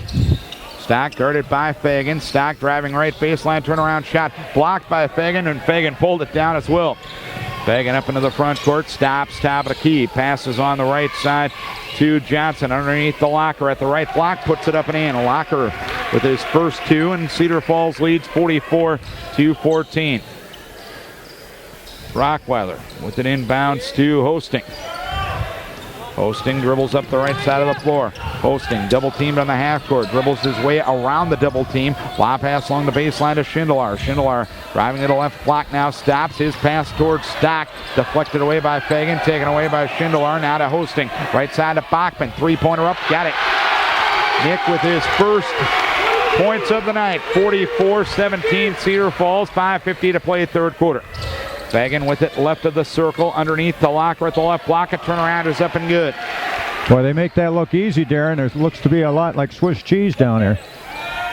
Stock guarded by Fagan. Stock driving right baseline, turnaround shot blocked by Fagan, and Fagan pulled it down as well. Fagan up into the front court, stops, top of the key, passes on the right side to Johnson underneath the Locker at the right block, puts it up and in. Locker with his first 2, and Cedar Falls leads 44-14. Rockweiler with it inbounds to Hosting. Hosting dribbles up the right side of the floor. Hosting double teamed on the half court. Dribbles his way around the double team. Lob pass along the baseline to Schindler. Schindler driving to the left block now. Stops his pass towards Stock. Deflected away by Fagan. Taken away by Schindler. Now to Hosting. Right side to Bachman. 3-pointer up. Got it. Nick with his first points of the night. 44-17 Cedar Falls. 5:50 to play third quarter. Fagan with it left of the circle, underneath the Locker at the left block. A turnaround is up and good. Boy, they make that look easy, Darren. There looks to be a lot like Swiss cheese down there.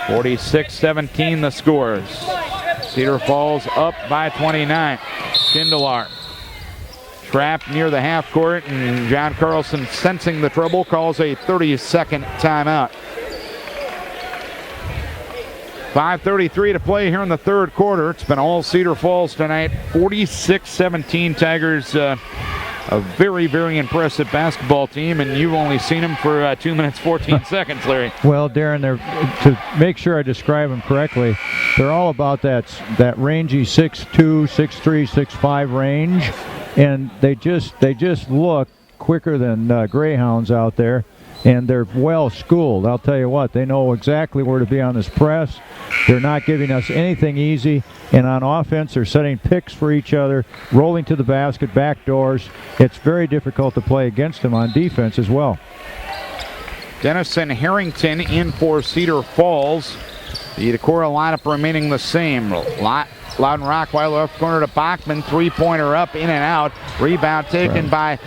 46-17 the scores. Cedar Falls up by 29. Schindler trapped near the half court, and John Carlson, sensing the trouble, calls a 30-second timeout. 5:33 to play here in the third quarter. It's been all Cedar Falls tonight. 46-17 Tigers. A very, very impressive basketball team, and you've only seen them for 2 minutes, 14 seconds, Larry. Well, Darren, to make sure I describe them correctly, they're all about that rangy 6'2", 6'3", 6'5" range, and they just look quicker than greyhounds out there. And they're well schooled. I'll tell you what, they know exactly where to be on this press. They're not giving us anything easy. And on offense, they're setting picks for each other, rolling to the basket, back doors. It's very difficult to play against them on defense as well. Dennison Harrington in for Cedar Falls. The Decorah lineup remaining the same. Loudon Rockweiler up corner to Bachman. 3-pointer up, in and out. Rebound taken by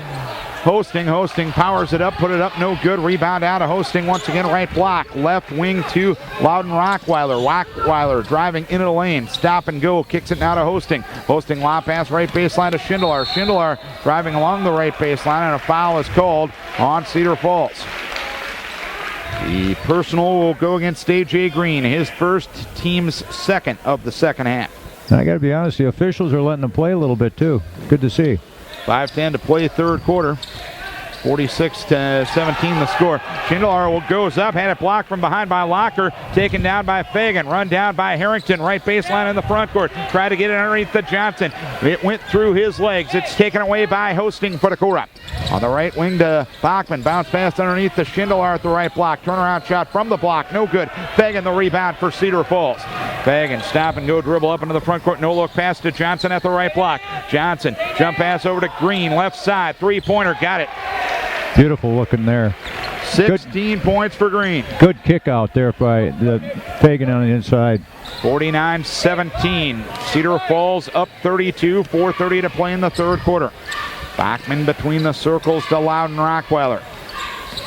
Hosting. Hosting powers it up, put it up, no good. Rebound out of Hosting once again, right block. Left wing to Loudon Rockweiler. Rockweiler driving into the lane. Stop and go, kicks it now to Hosting. Hosting lob pass right baseline to Schindler. Schindler driving along the right baseline, and a foul is called on Cedar Falls. The personal will go against A.J. Green, his first, team's second of the second half. I got to be honest, the officials are letting them play a little bit too. Good to see. 5:10 to play third quarter. 46-17 the score. Schindler goes up, had it blocked from behind by Locker, taken down by Fagan, run down by Harrington, right baseline in the front court. Tried to get it underneath the Johnson. It went through his legs. It's taken away by Hosting for Decorah. On the right wing to Bachman, bounce pass underneath the Schindler at the right block. Turnaround shot from the block, no good. Fagan the rebound for Cedar Falls. Fagan stop and go, dribble up into the front court, no look pass to Johnson at the right block. Johnson jump pass over to Green, left side, 3-pointer, got it. Beautiful looking there. 16 points for Green. Good kick out there by the Fagan on the inside. 49-17. Cedar Falls up 32, 4:30 to play in the third quarter. Bachman between the circles to Loudon Rockweiler.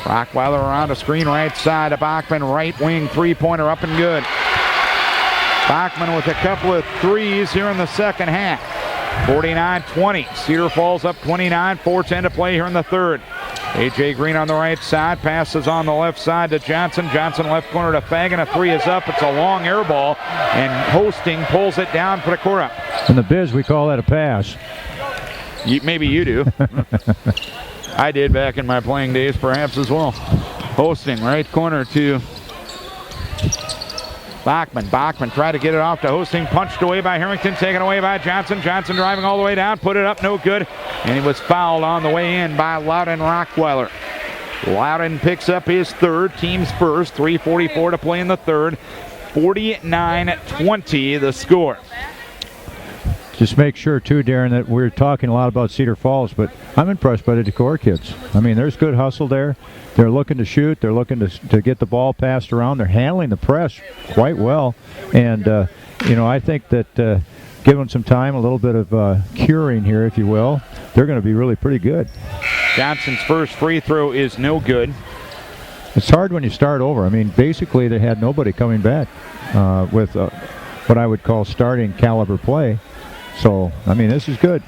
Rockweiler around a screen right side to Bachman, right wing, 3-pointer up and good. Bachman with a couple of threes here in the second half. 49-20. Cedar Falls up 29, 4:10 to play here in the third. A.J. Green on the right side, passes on the left side to Johnson. Johnson left corner to Fagan. A three is up. It's a long air ball, and Hosting pulls it down for Decorah. In the biz, we call that a pass. Maybe you do. I did back in my playing days, perhaps as well. Hosting, right corner to Bachman. Bachman tried to get it off to Hosting. Punched away by Harrington. Taken away by Johnson. Johnson driving all the way down. Put it up. No good. And he was fouled on the way in by Loudon Rockweiler. Loudon picks up his third. Team's first. 3:44 to play in the third. 49-20 the score. Just make sure, too, Darren, that we're talking a lot about Cedar Falls, but I'm impressed by the Decorah kids. I mean, there's good hustle there. They're looking to shoot. They're looking to get the ball passed around. They're handling the press quite well. And, I think that give them some time, a little bit of curing here, if you will, they're going to be really pretty good. Johnson's first free throw is no good. It's hard when you start over. I mean, basically they had nobody coming back with what I would call starting caliber play. So, I mean, this is good.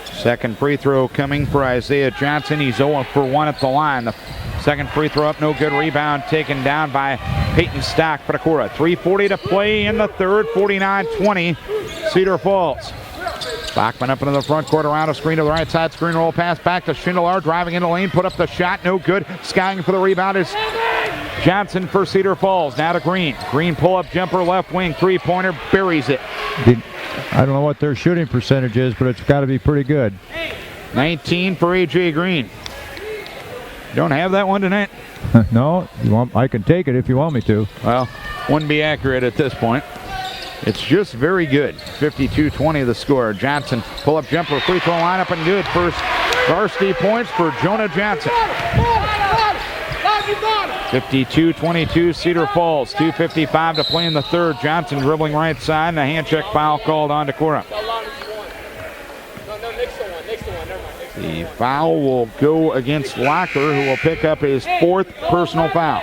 Second free throw coming for Isaiah Johnson. He's 0 for 1 at the line. The second free throw up, no good. Rebound taken down by Peyton Stock for Decorah. 3:40 to play in the third. 49-20 Cedar Falls. Bachman up into the front court, around a screen to the right side. Screen roll pass back to Schindler, driving in the lane, put up the shot, no good. Skying for the rebound is Johnson for Cedar Falls. Now to Green. Green pull-up jumper, left wing, three-pointer, buries it. I don't know what their shooting percentage is, but it's got to be pretty good. 19 for A.J. Green. Don't have that one tonight? No, I can take it if you want me to. Well, wouldn't be accurate at this point. It's just very good. 52-20 the score. Johnson pull-up jumper, free throw line up and good. First varsity points for Jonah Johnson. 52-22 Cedar Falls. 2:55 to play in the third. Johnson dribbling right side, and a hand check foul called on Decorah. The foul will go against Locker, who will pick up his fourth personal foul.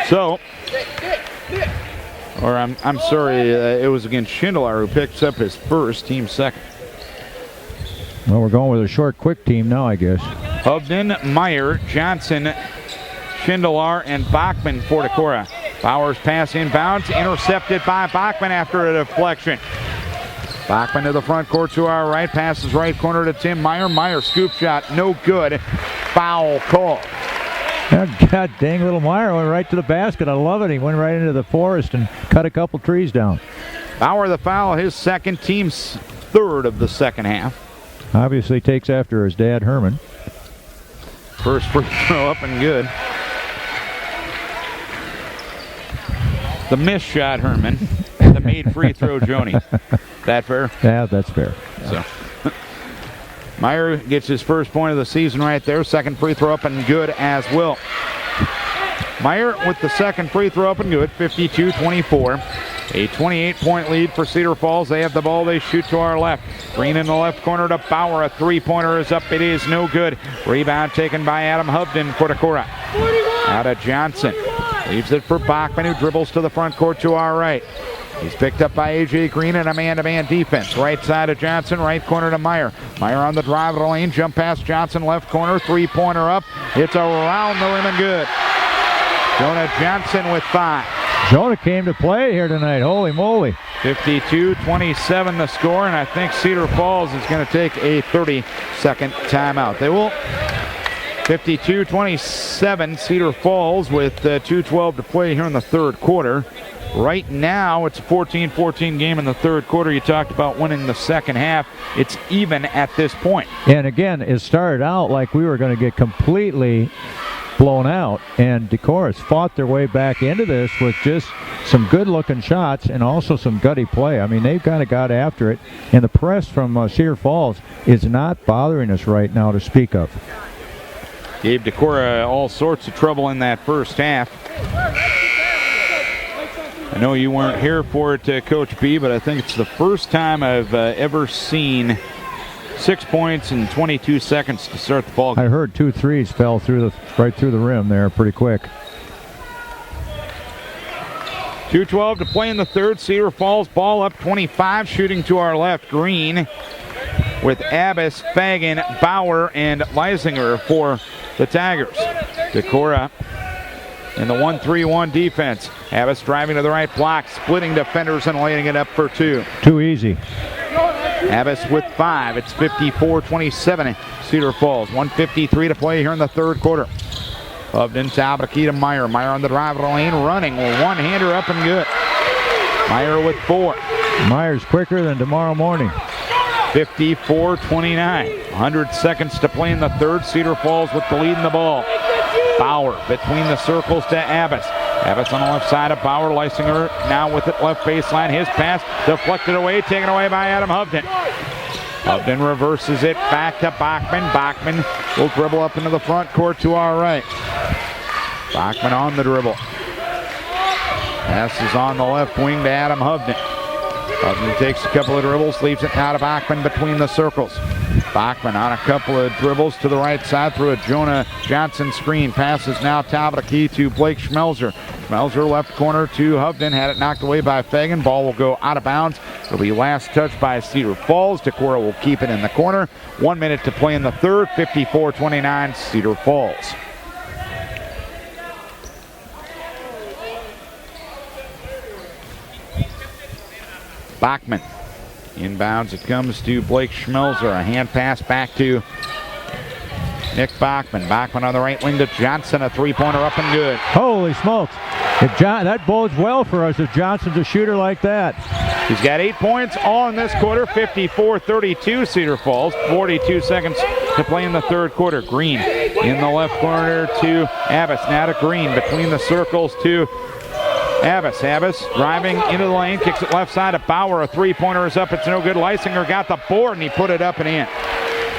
So, or I'm sorry, it was against Schindler, who picks up his first, team second. Well, we're going with a short, quick team now, I guess. Hubden, Meyer, Johnson, Schindler, and Bachman for Decorah. Bowers pass inbounds, intercepted by Bachman after a deflection. Bachman to the front court to our right, passes right corner to Tim Meyer. Meyer scoop shot, no good. Foul call. God dang, little Meyer went right to the basket. I love it. He went right into the forest and cut a couple trees down. Bauer the foul, his second, team's third of the second half. Obviously takes after his dad, Herman. First free throw up and good. The missed shot, Herman. The made free throw, Joni. That fair? Yeah, that's fair. So, Meyer gets his first point of the season right there. Second free throw up and good as well. Meyer with the second free throw up and good, 52-24. A 28-point lead for Cedar Falls. They have the ball. They shoot to our left. Green in the left corner to Bauer. A three-pointer is up. It is no good. Rebound taken by Adam Hubden for Decorah. Out of Johnson. Leaves it for Bachman, who dribbles to the front court to our right. He's picked up by A.J. Green in a man-to-man defense. Right side of Johnson, right corner to Meyer. Meyer on the drive of the lane. Jump past Johnson, left corner. Three-pointer up. It's around the rim and good. Jonah Johnson with 5. Jonah came to play here tonight. Holy moly. 52-27 the score, and I think Cedar Falls is going to take a 30-second timeout. They will. 52-27 Cedar Falls with 2:12 to play here in the third quarter. Right now, it's a 14-14 game in the third quarter. You talked about winning the second half. It's even at this point. And again, it started out like we were going to get completely blown out, and Decorah fought their way back into this with just some good-looking shots and also some gutty play. I mean, they've kind of got after it, and the press from Cedar Falls is not bothering us right now to speak of. Gave Decorah all sorts of trouble in that first half. I know you weren't here for it, Coach B, but I think it's the first time I've ever seen 6 points in 22 seconds to start the ball game. I heard 2 threes fell right through the rim there pretty quick. 2:12 to play in the third. Cedar Falls ball up 25, shooting to our left. Green with Abbas, Fagan, Bauer, and Leisinger for the Tigers. Decorah in the 1-3-1 defense. Abbas driving to the right block, splitting defenders and laying it up for two. Too easy. Abbas with 5. It's 54-27. Cedar Falls. 1:53 to play here in the third quarter. Hovden, top of the key to Meyer. Meyer on the drive of the lane, running. One-hander up and good. Meyer with 4. Meyer's quicker than tomorrow morning. 54-29. 100 seconds to play in the third. Cedar Falls with the lead in the ball. Bauer between the circles to Abbas. Abbas on the left side of Bauer. Leisinger now with it left baseline. His pass deflected away, taken away by Adam Hovden. Hovden reverses it back to Bachman. Bachman will dribble up into the front court to our right. Bachman on the dribble. Passes on the left wing to Adam Hovden. Hovden takes a couple of dribbles, leaves it now to Bachman between the circles. Bachman on a couple of dribbles to the right side through a Jonah Johnson screen. Passes now top of the key to Blake Schmelzer. Schmelzer left corner to Hovden. Had it knocked away by Fagan. Ball will go out of bounds. It'll be last touch by Cedar Falls. Decorah will keep it in the corner. 1 minute to play in the third. 54-29 Cedar Falls. Bachman. Inbounds it comes to Blake Schmelzer. A hand pass back to Nick Bachman. Bachman on the right wing to Johnson. A three-pointer up and good. Holy smokes. That bodes well for us if Johnson's a shooter like that. He's got 8 points all in this quarter. 54-32 Cedar Falls. 42 seconds to play in the third quarter. Green in the left corner to Abbas. Now to Green between the circles to Abbas. Abbas driving into the lane, kicks it left side of Bauer. A three-pointer is up. It's no good. Leisinger got the board and he put it up and in.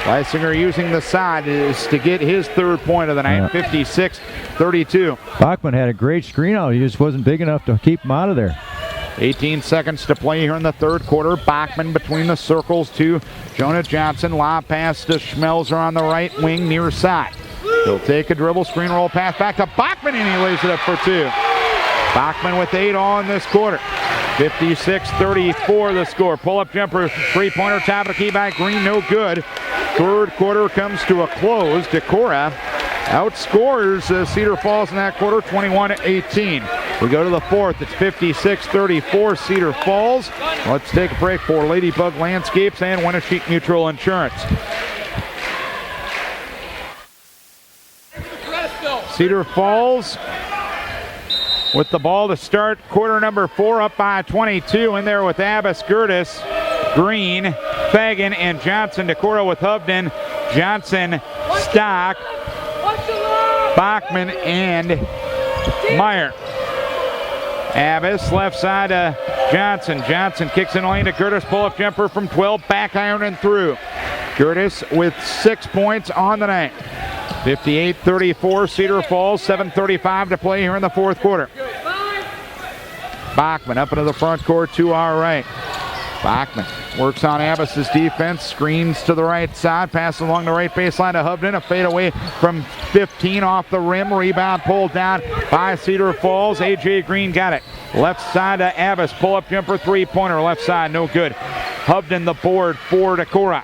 Leisinger using the side is to get his third point of the night. 56-32. Bachman had a great screen out. He just wasn't big enough to keep him out of there. 18 seconds to play here in the third quarter. Bachman between the circles to Jonah Johnson. Lob pass to Schmelzer on the right wing near side. He'll take a dribble, screen roll pass back to Bachman and he lays it up for two. Bachman with 8 all in this quarter. 56-34 the score. Pull-up jumper, three-pointer, top of the key by Green, no good. Third quarter comes to a close. Decorah outscores Cedar Falls in that quarter, 21-18. We go to the fourth. It's 56-34 Cedar Falls. Let's take a break for Ladybug Landscapes and Winneshiek Mutual Insurance. Cedar Falls with the ball to start quarter number 4, up by 22. In there with Abbas, Gertis, Green, Fagan, and Johnson. Decorah with Hovden, Johnson, Stock, Bachman, and Meyer. Abbas left side to Johnson. Johnson kicks in the lane to Gertis. Pull-up jumper from 12. Back iron and through. Gertis with 6 points on the night. 58-34 Cedar Falls. 7:35 to play here in the fourth quarter. Bachman up into the front court to our right. Bachman works on Abbas's defense. Screens to the right side. Pass along the right baseline to Hovden. A fade away from 15 off the rim. Rebound pulled down by Cedar Falls. A.J. Green got it. Left side to Abbas. Pull-up jumper, three-pointer. Left side, no good. Hovden the board for Decorah.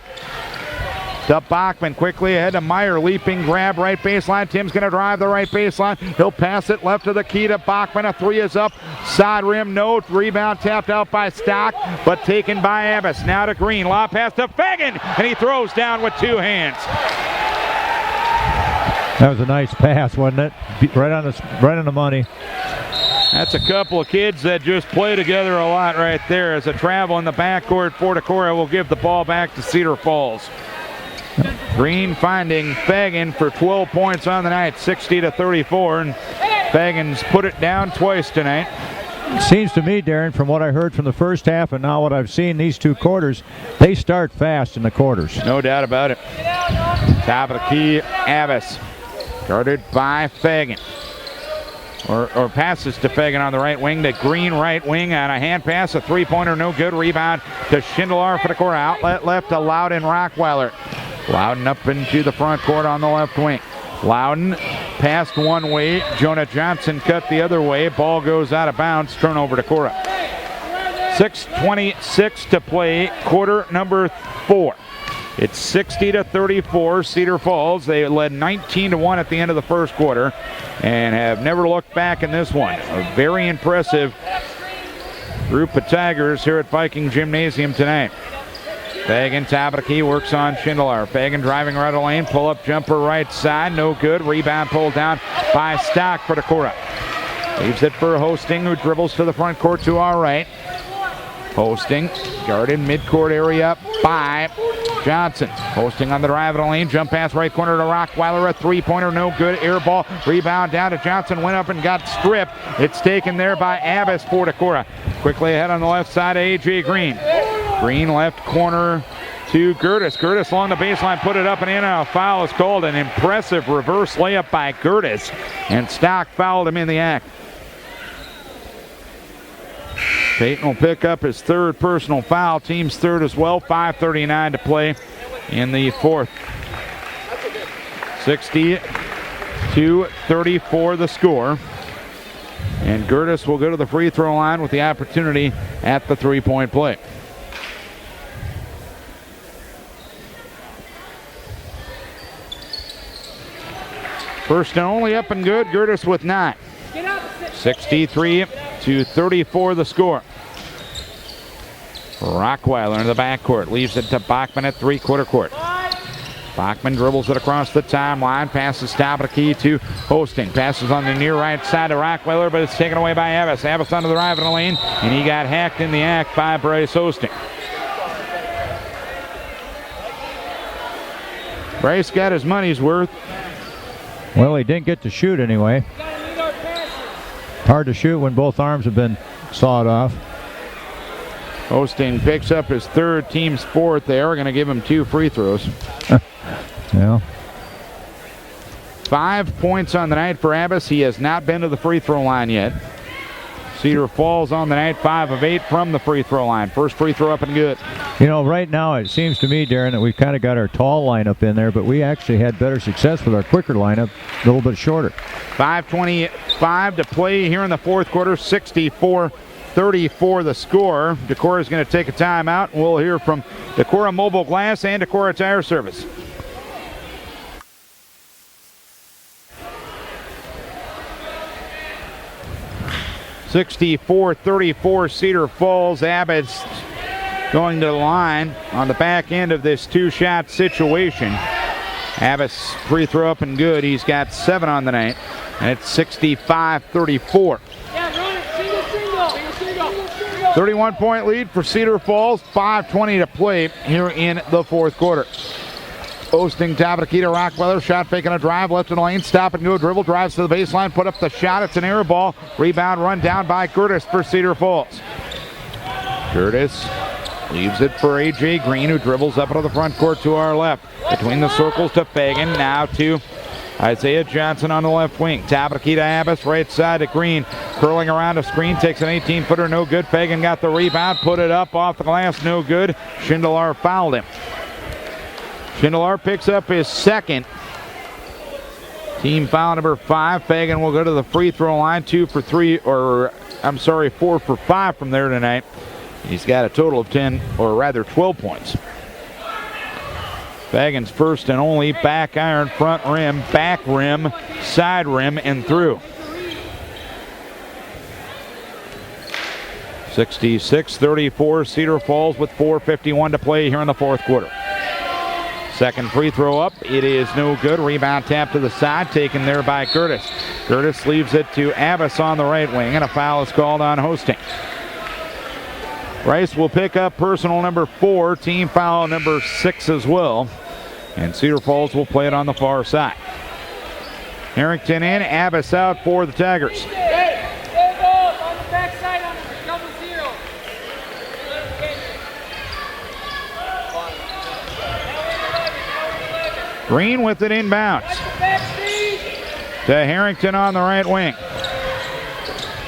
To Bachman, quickly ahead to Meyer, leaping grab right baseline. Tim's going to drive the right baseline. He'll pass it left to the key to Bachman. A three is up, side rim, no. Rebound tapped out by Stock, but taken by Abbas. Now to Green, lob pass to Fagan, and he throws down with two hands. That was a nice pass, wasn't it? Right on the money. That's a couple of kids that just play together a lot right there. As a travel in the backcourt for Decorah will give the ball back to Cedar Falls. Green finding Fagan for 12 points on the night, 60-34, and Fagan's put it down twice tonight. Seems to me, Darren, from what I heard from the first half and now what I've seen these two quarters, they start fast in the quarters. No doubt about it. Top of the key, Abbas. Guarded by Fagan. Or passes to Fagan on the right wing. To Green right wing on a hand pass. A three-pointer, no good. Rebound to Schindler for Decorah. Outlet left to Loudon Rockweiler. Loudon up into the front court on the left wing. Loudon passed one way. Jonah Johnson cut the other way. Ball goes out of bounds. Turnover to Decorah. 6:26 to play, quarter number 4. It's 60-34, Cedar Falls. They led 19-1 at the end of the first quarter and have never looked back in this one. A very impressive group of Tigers here at Viking Gymnasium tonight. Fagan, top of the key, works on Schindler. Fagan driving right of lane, pull-up jumper right side, no good. Rebound pulled down by Stock for Decorah. Leaves it for Hosting, who dribbles to the front court to our right. Hosting, guarded midcourt area by Johnson. Hosting on the drive of the lane, jump pass right corner to Rockweiler, a three-pointer, no good. Air ball, rebound down to Johnson, went up and got stripped. It's taken there by Abbas for Decorah. Quickly ahead on the left side of A.J. Green. Green left corner to Gertis. Gertis along the baseline, put it up and in. A foul is called. An impressive reverse layup by Gertis, and Stock fouled him in the act. Peyton will pick up his third personal foul, team's third as well. 5:39 to play in the fourth. 60-34 the score. And Gertis will go to the free throw line with the opportunity at the three-point play. First and only, up and good. Gertis with 9. 63-34 the score. Rockweiler in the backcourt, leaves it to Bachman at three-quarter court. Bachman dribbles it across the timeline, passes top of the key to Hosting. Passes on the near right side to Rockweiler, but it's taken away by Abbas. Abbas on the drive in the lane, and he got hacked in the act by Bryce Hosting. Bryce got his money's worth. Well, he didn't get to shoot anyway. Hard to shoot when both arms have been sawed off. Hosting picks up his third, team's fourth. They are going to give him 2 free throws. Yeah. 5 points on the night for Abbas. He has not been to the free throw line yet. Cedar Falls on the night, 5 of 8 from the free throw line. First free throw up and good. You know, right now it seems to me, Darren, that we've kind of got our tall lineup in there, but we actually had better success with our quicker lineup, a little bit shorter. 5:25 to play here in the fourth quarter. 64-34 the score. Decorah is going to take a timeout, and we'll hear from Decorah Mobile Glass and Decorah Tire Service. (64-34) Cedar Falls. Abbott's going to the line on the back end of this two-shot situation. Abbott's free throw up and good. He's got 7 on the night, and it's 65-34. 31-point lead for Cedar Falls. 5:20 to play here in the fourth quarter. Hosting top of the key to Rockweiler. Shot faking a drive. Left in the lane. Stop and go. Dribble. Drives to the baseline. Put up the shot. It's an air ball. Rebound run down by Gertis for Cedar Falls. Gertis leaves it for A.J. Green, who dribbles up into the front court to our left. Between the circles to Fagan. Now to Isaiah Johnson on the left wing. Top of the key to Abbas. Right side to Green. Curling around a screen. Takes an 18-footer. No good. Fagan got the rebound. Put it up off the glass. No good. Schindler fouled him. Schindler picks up his second. Team foul number 5. Fagan will go to the free throw line. 4 for 5 from there tonight. He's got a total of 12 points. Fagan's first and only. Back iron, front rim, back rim, side rim, and through. 66-34, Cedar Falls with 4:51 to play here in the fourth quarter. Second free throw up. It is no good. Rebound tap to the side, taken there by Gertis. Gertis leaves it to Abbas on the right wing, and a foul is called on Hosting. Rice will pick up personal number 4, team foul number 6 as well. And Cedar Falls will play it on the far side. Harrington in, Abbas out for the Tigers. Green with it inbounds. To Harrington on the right wing.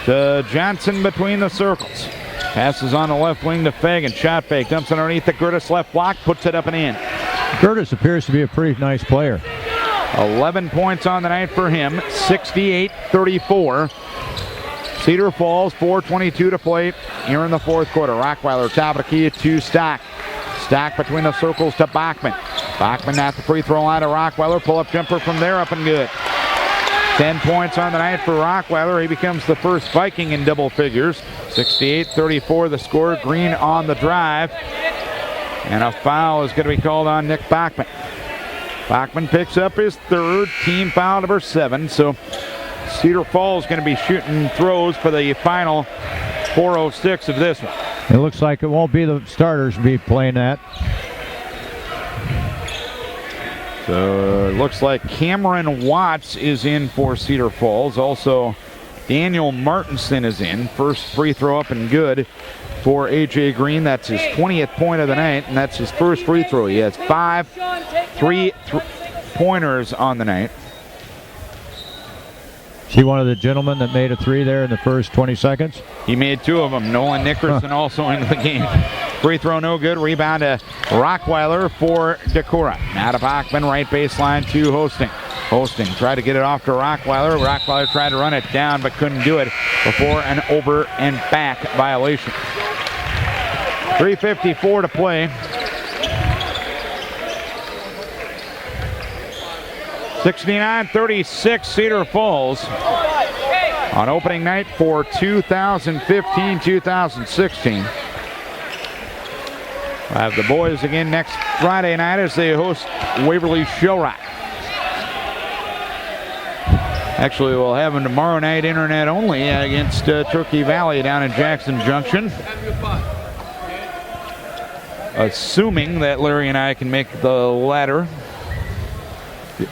To Johnson between the circles. Passes on the left wing to Fagan. Shot fake. Dumps it underneath the Gertis left block. Puts it up and in. Gertis appears to be a pretty nice player. 11 points on the night for him, 68-34. Cedar Falls, 4:22 to play here in the fourth quarter. Rockweiler, top of the key to Stack. Stack between the circles to Bachman. Bachman at the free throw line to Rockweiler. Pull-up jumper from there, up and good. 10 points on the night for Rockweiler. He becomes the first Viking in double figures. 68-34 the score. Green on the drive. And a foul is going to be called on Nick Bachman. Bachman picks up his third, team foul number 7. So Cedar Falls going to be shooting throws for the final 4:06 of this one. It looks like it won't be the starters be playing that. So it looks like Cameron Watts is in for Cedar Falls. Also, Daniel Martinson is in. First free throw up and good for A.J. Green. That's his 20th point of the night, and that's his first free throw. He has 5 three-pointers on the night. Is he one of the gentlemen that made a 3 there in the first 20 seconds? He made 2 of them. Nolan Nickerson also into the game. Free throw no good. Rebound to Rockweiler for Decorah. Now to Bachman, right baseline to Hosting. Hosting tried to get it off to Rockweiler. Rockweiler tried to run it down but couldn't do it before an over and back violation. 3:54 to play. 69-36 Cedar Falls on opening night for 2015-2016. We'll have the boys again next Friday night as they host Waverly Shellrock. Actually, we'll have them tomorrow night internet only against Turkey Valley down in Jackson Junction. Assuming that Larry and I can make the ladder.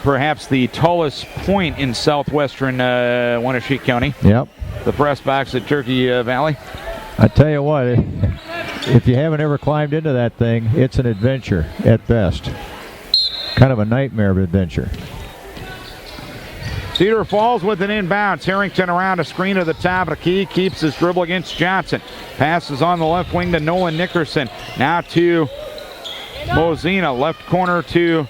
Perhaps the tallest point in southwestern Wenatchee County. Yep. The press box at Turkey Valley. I tell you what, if you haven't ever climbed into that thing, it's an adventure at best. Kind of a nightmare of adventure. Cedar Falls with an inbounds. Harrington around a screen to the top of the key. Keeps his dribble against Johnson. Passes on the left wing to Nolan Nickerson. Now to Mozina. Left corner to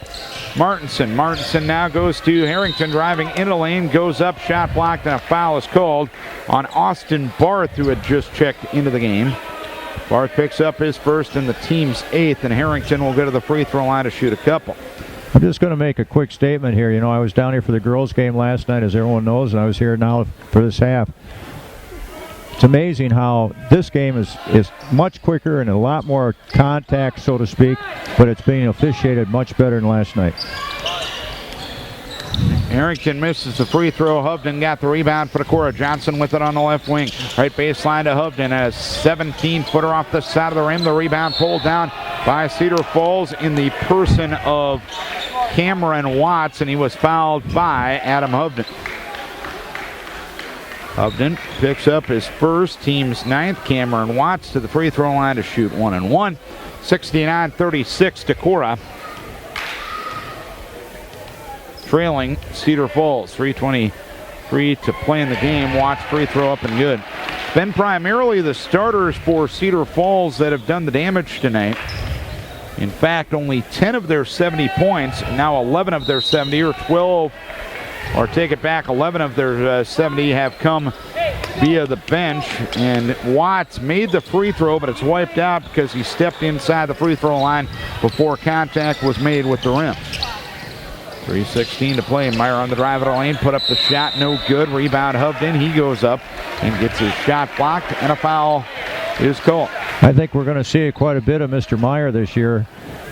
Martinson. Martinson now goes to Harrington, driving into the lane, goes up, shot blocked, and a foul is called on Austin Barth, who had just checked into the game. Barth picks up his first and the team's 8th, and Harrington will go to the free throw line to shoot a couple. I'm just going to make a quick statement here. You know, I was down here for the girls' game last night, as everyone knows, and I was here now for this half. It's amazing how this game is much quicker and a lot more contact, so to speak, but it's being officiated much better than last night. Harrington misses the free throw. Hovden got the rebound for Decorah. Johnson with it on the left wing. Right baseline to Hovden. A 17-footer off the side of the rim. The rebound pulled down by Cedar Falls in the person of Cameron Watts, and he was fouled by Adam Hovden. Hovden picks up his first, team's 9th. Cameron Watts to the free throw line to shoot 1 and 1. 69-36 Decorah. Trailing Cedar Falls. 3:23 to play in the game. Watts free throw up and good. It's been primarily the starters for Cedar Falls that have done the damage tonight. In fact, only 10 of their 70 points, now 11 of their 70, or 12, or take it back, 11 of their 70 have come via the bench. And Watts made the free throw, but it's wiped out because he stepped inside the free throw line before contact was made with the rim. 3:16 to play. Meyer on the drive of the lane, put up the shot, no good. Rebound Hovden. He goes up and gets his shot blocked, and a foul is called. I think we're going to see quite a bit of Mr. Meyer this year.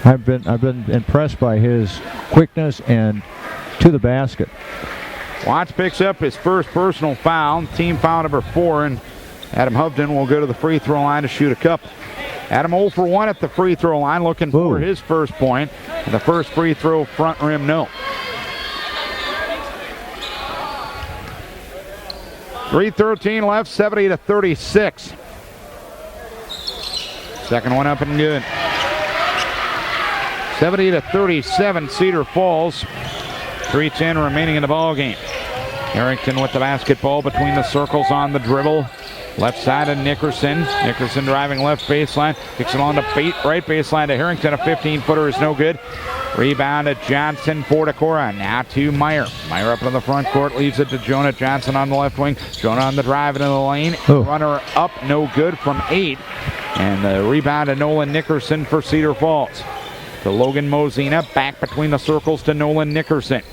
I've been impressed by his quickness and to the basket. Watts picks up his first personal foul, team foul number 4, and Adam Hovden will go to the free throw line to shoot a couple. Adam 0 for 1 at the free throw line, looking for his first point. And the first free throw, front rim, no. 3:13 left, 70-36. Second one up and good. 70-37, Cedar Falls. 3:10 remaining in the ball game. Harrington with the basketball between the circles on the dribble. Left side of Nickerson. Nickerson driving left baseline. Kicks it on the right baseline to Harrington. A 15-footer is no good. Rebound to Johnson for Decorah. Now to Meyer. Meyer up in the front court. Leaves it to Jonah Johnson on the left wing. Jonah on the drive into the lane. Ooh. Runner up, no good from 8. And the rebound to Nolan Nickerson for Cedar Falls. To Logan Mosina. Back between the circles to Nolan Nickerson.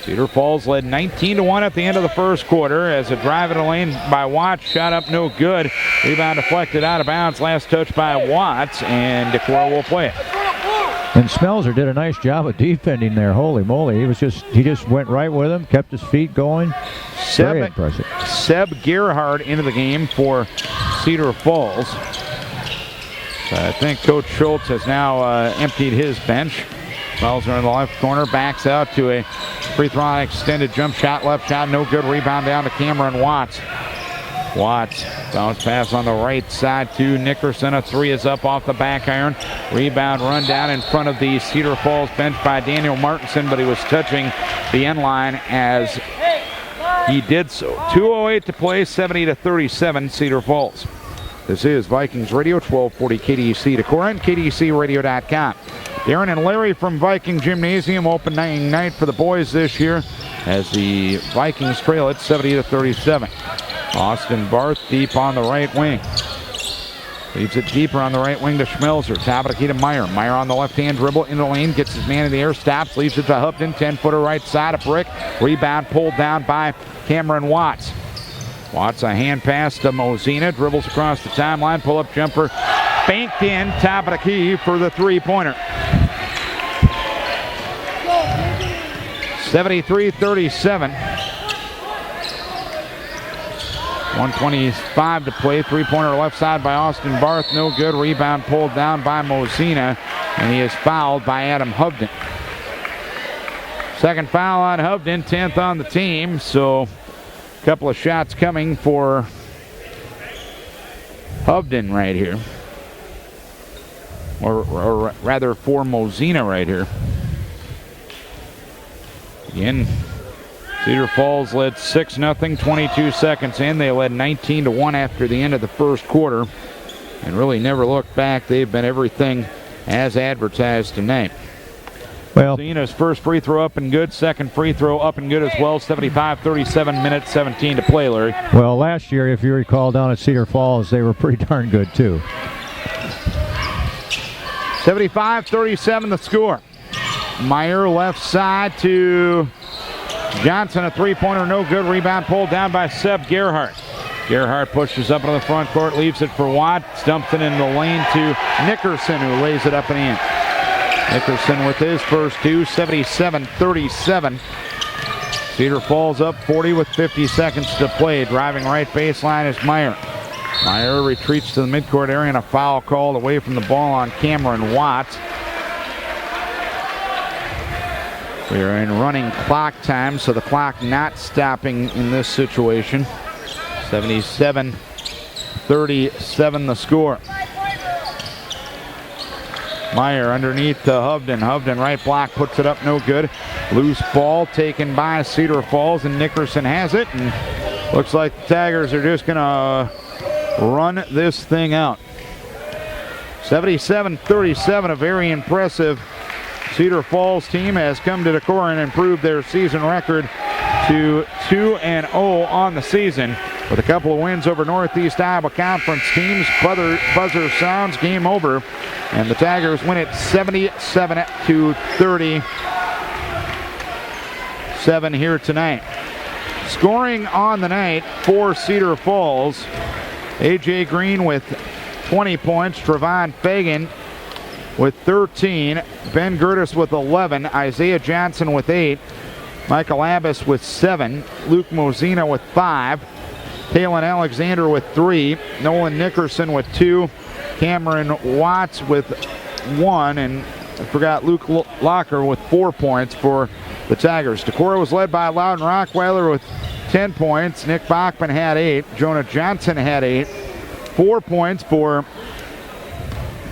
Cedar Falls led 19-1 at the end of the first quarter as a drive in the lane by Watts. Shot up no good. Rebound deflected out of bounds. Last touch by Watts, and Decorah will play it. And Smelzer did a nice job of defending there. Holy moly. He just went right with him, kept his feet going. Very impressive. Seb Gerhard into the game for Cedar Falls. So I think Coach Schultz has now emptied his bench. Smelzer in the left corner, backs out to a free throw extended jump shot, left shot, no good. Rebound down to Cameron Watts. Watts, bounce pass on the right side to Nickerson. A 3 is up off the back iron. Rebound run down in front of the Cedar Falls bench by Daniel Martinson, but he was touching the end line as he did so. 2:08 to play, 70-37 Cedar Falls. This is Vikings Radio, 1240 KDC Decorah and KDCRadio.com. Darren and Larry from Viking Gymnasium opening night for the boys this year as the Vikings trail at 70-37. Austin Barth deep on the right wing. Leaves it deeper on the right wing to Schmelzer. Top of the key to Meyer. Meyer on the left-hand dribble in the lane. Gets his man in the air. Stops. Leaves it to Hubden. 10-footer right side. A brick. Rebound pulled down by Cameron Watts. Watts a hand pass to Mosina. Dribbles across the timeline. Pull-up jumper. Banked in. Top of the key for the three-pointer. 73-37. 1:25 to play. Three-pointer left side by Austin Barth. No good. Rebound pulled down by Mosina. And he is fouled by Adam Hubden. Second foul on Hubden. 10th on the team. So a couple of shots coming for Hubden right here. Or rather for Mosina right here. Again, Cedar Falls led 6-0, 22 seconds in. They led 19-1 after the end of the first quarter and really never looked back. They've been everything as advertised tonight. Well, Mosina's first free throw up and good. Second free throw up and good as well. 75-37 minutes, 17 to play, Larry. Well, last year, if you recall, down at Cedar Falls, they were pretty darn good, too. 75-37 the score. Meyer left side to Johnson, a three-pointer, no good. Rebound pulled down by Seb Gerhard. Gerhard pushes up into the front court, leaves it for Watt, dumps it in the lane to Nickerson, who lays it up and in. Nickerson with his first two, 77-37. Cedar Falls up 40 with 50 seconds to play. Driving right baseline is Meyer. Meyer retreats to the midcourt area and a foul called away from the ball on Cameron Watts. We are in running clock time, so the clock not stopping in this situation. 77-37 the score. Meyer underneath to Hubden. Hubden right block, puts it up, no good. Loose ball taken by Cedar Falls, and Nickerson has it. And looks like the Tigers are just going to run this thing out. 77-37, a very impressive Cedar Falls team has come to Decorah and improved their season record to 2-0 on the season with a couple of wins over Northeast Iowa Conference teams. Buzzer sounds, game over, and the Tigers win it 77-37 here tonight. Scoring on the night for Cedar Falls, A.J. Green with 20 points, Trevon Fagan with 13, Ben Gertis with 11, Isaiah Johnson with 8, Michael Abbas with 7, Luke Mosina with 5, Kalen Alexander with 3, Nolan Nickerson with 2, Cameron Watts with 1, and I forgot Luke Locker with 4 points for the Tigers. Decorah was led by Loudon Rockweiler with 10 points. Nick Bachman had 8. Jonah Johnson had 8. 4 points for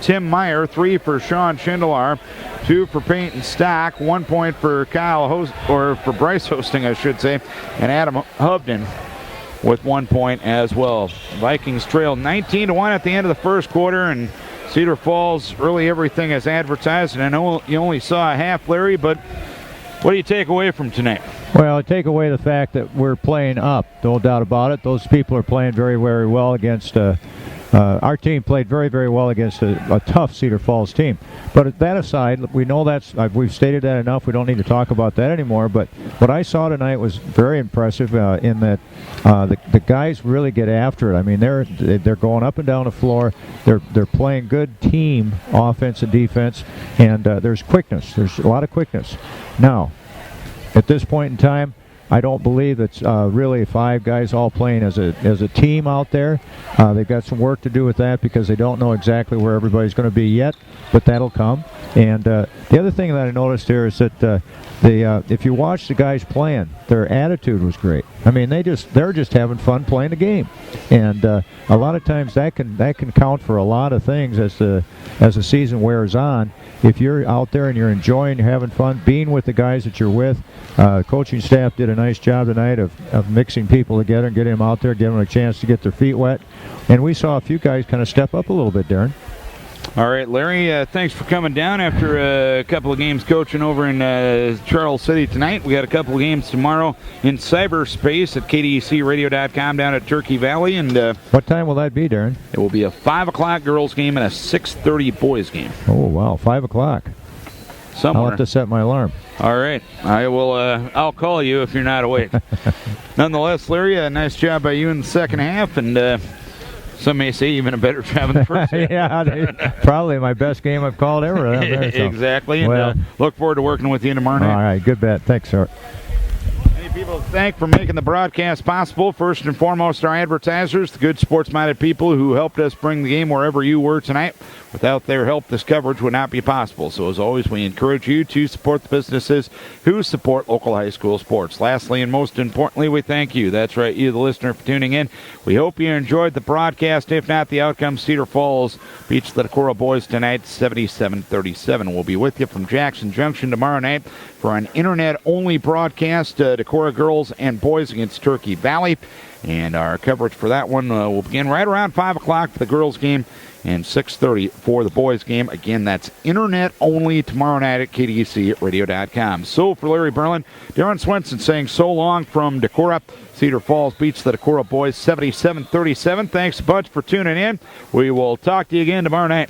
Tim Meyer, 3 for Sean Schindler, 2 for Peyton Stack, 1 point for for Bryce Hosting, I should say, and Adam Hubden. with 1 point as well. Vikings trail 19-1 at the end of the first quarter, and Cedar Falls, really everything as advertised. And I know you only saw a half, Larry, but what do you take away from tonight? Well, I take away the fact that we're playing up, no doubt about it. Those people are playing very, very well against our team played very, very well against a tough Cedar Falls team. But that aside, we know we've stated that enough. We don't need to talk about that anymore. But what I saw tonight was very impressive in that the guys really get after it. I mean, they're going up and down the floor. They're playing good team offense and defense, and there's quickness. There's a lot of quickness. Now, at this point in time, I don't believe it's really 5 guys all playing as a team out there. They've got some work to do with that because they don't know exactly where everybody's going to be yet, but that'll come. And the other thing that I noticed here is that if you watch the guys playing, their attitude was great. I mean, they're just having fun playing the game, and a lot of times that can count for a lot of things as the season wears on. If you're out there and you're enjoying, you're having fun, being with the guys that you're with, coaching staff did a nice job tonight of mixing people together and getting them out there, giving them a chance to get their feet wet. And we saw a few guys kind of step up a little bit, Darren. All right, Larry, thanks for coming down after a couple of games coaching over in Charles City tonight. We got a couple of games tomorrow in cyberspace at kdecradio.com down at Turkey Valley. And what time will that be, Darren? It will be a 5 o'clock girls game and a 6:30 boys game. Oh, wow, 5 o'clock. Somewhere. I'll have to set my alarm. All right. I will. I'll call you if you're not awake. Nonetheless, Larry, a nice job by you in the second half, and some may say even a better job in the first half. Yeah, probably my best game I've called ever. There, so. Exactly. And well, look forward to working with you tomorrow night. All right, good bet. Thanks, sir. Many people to thank for making the broadcast possible. First and foremost, our advertisers, the good sports-minded people who helped us bring the game wherever you were tonight. Without their help, this coverage would not be possible. So, as always, we encourage you to support the businesses who support local high school sports. Lastly, and most importantly, we thank you. That's right, you, the listener, for tuning in. We hope you enjoyed the broadcast. If not, the outcome, Cedar Falls beats the Decorah boys tonight, 77-37. We'll be with you from Jackson Junction tomorrow night for an internet-only broadcast, Decorah girls and boys against Turkey Valley. And our coverage for that one will begin right around 5 o'clock for the girls' game and 6:30 for the boys' game. Again, that's internet only tomorrow night at kdecradio.com. So for Larry Berlin, Darren Swenson saying so long from Decorah. Cedar Falls beats the Decorah boys 77-37. Thanks a bunch for tuning in. We will talk to you again tomorrow night.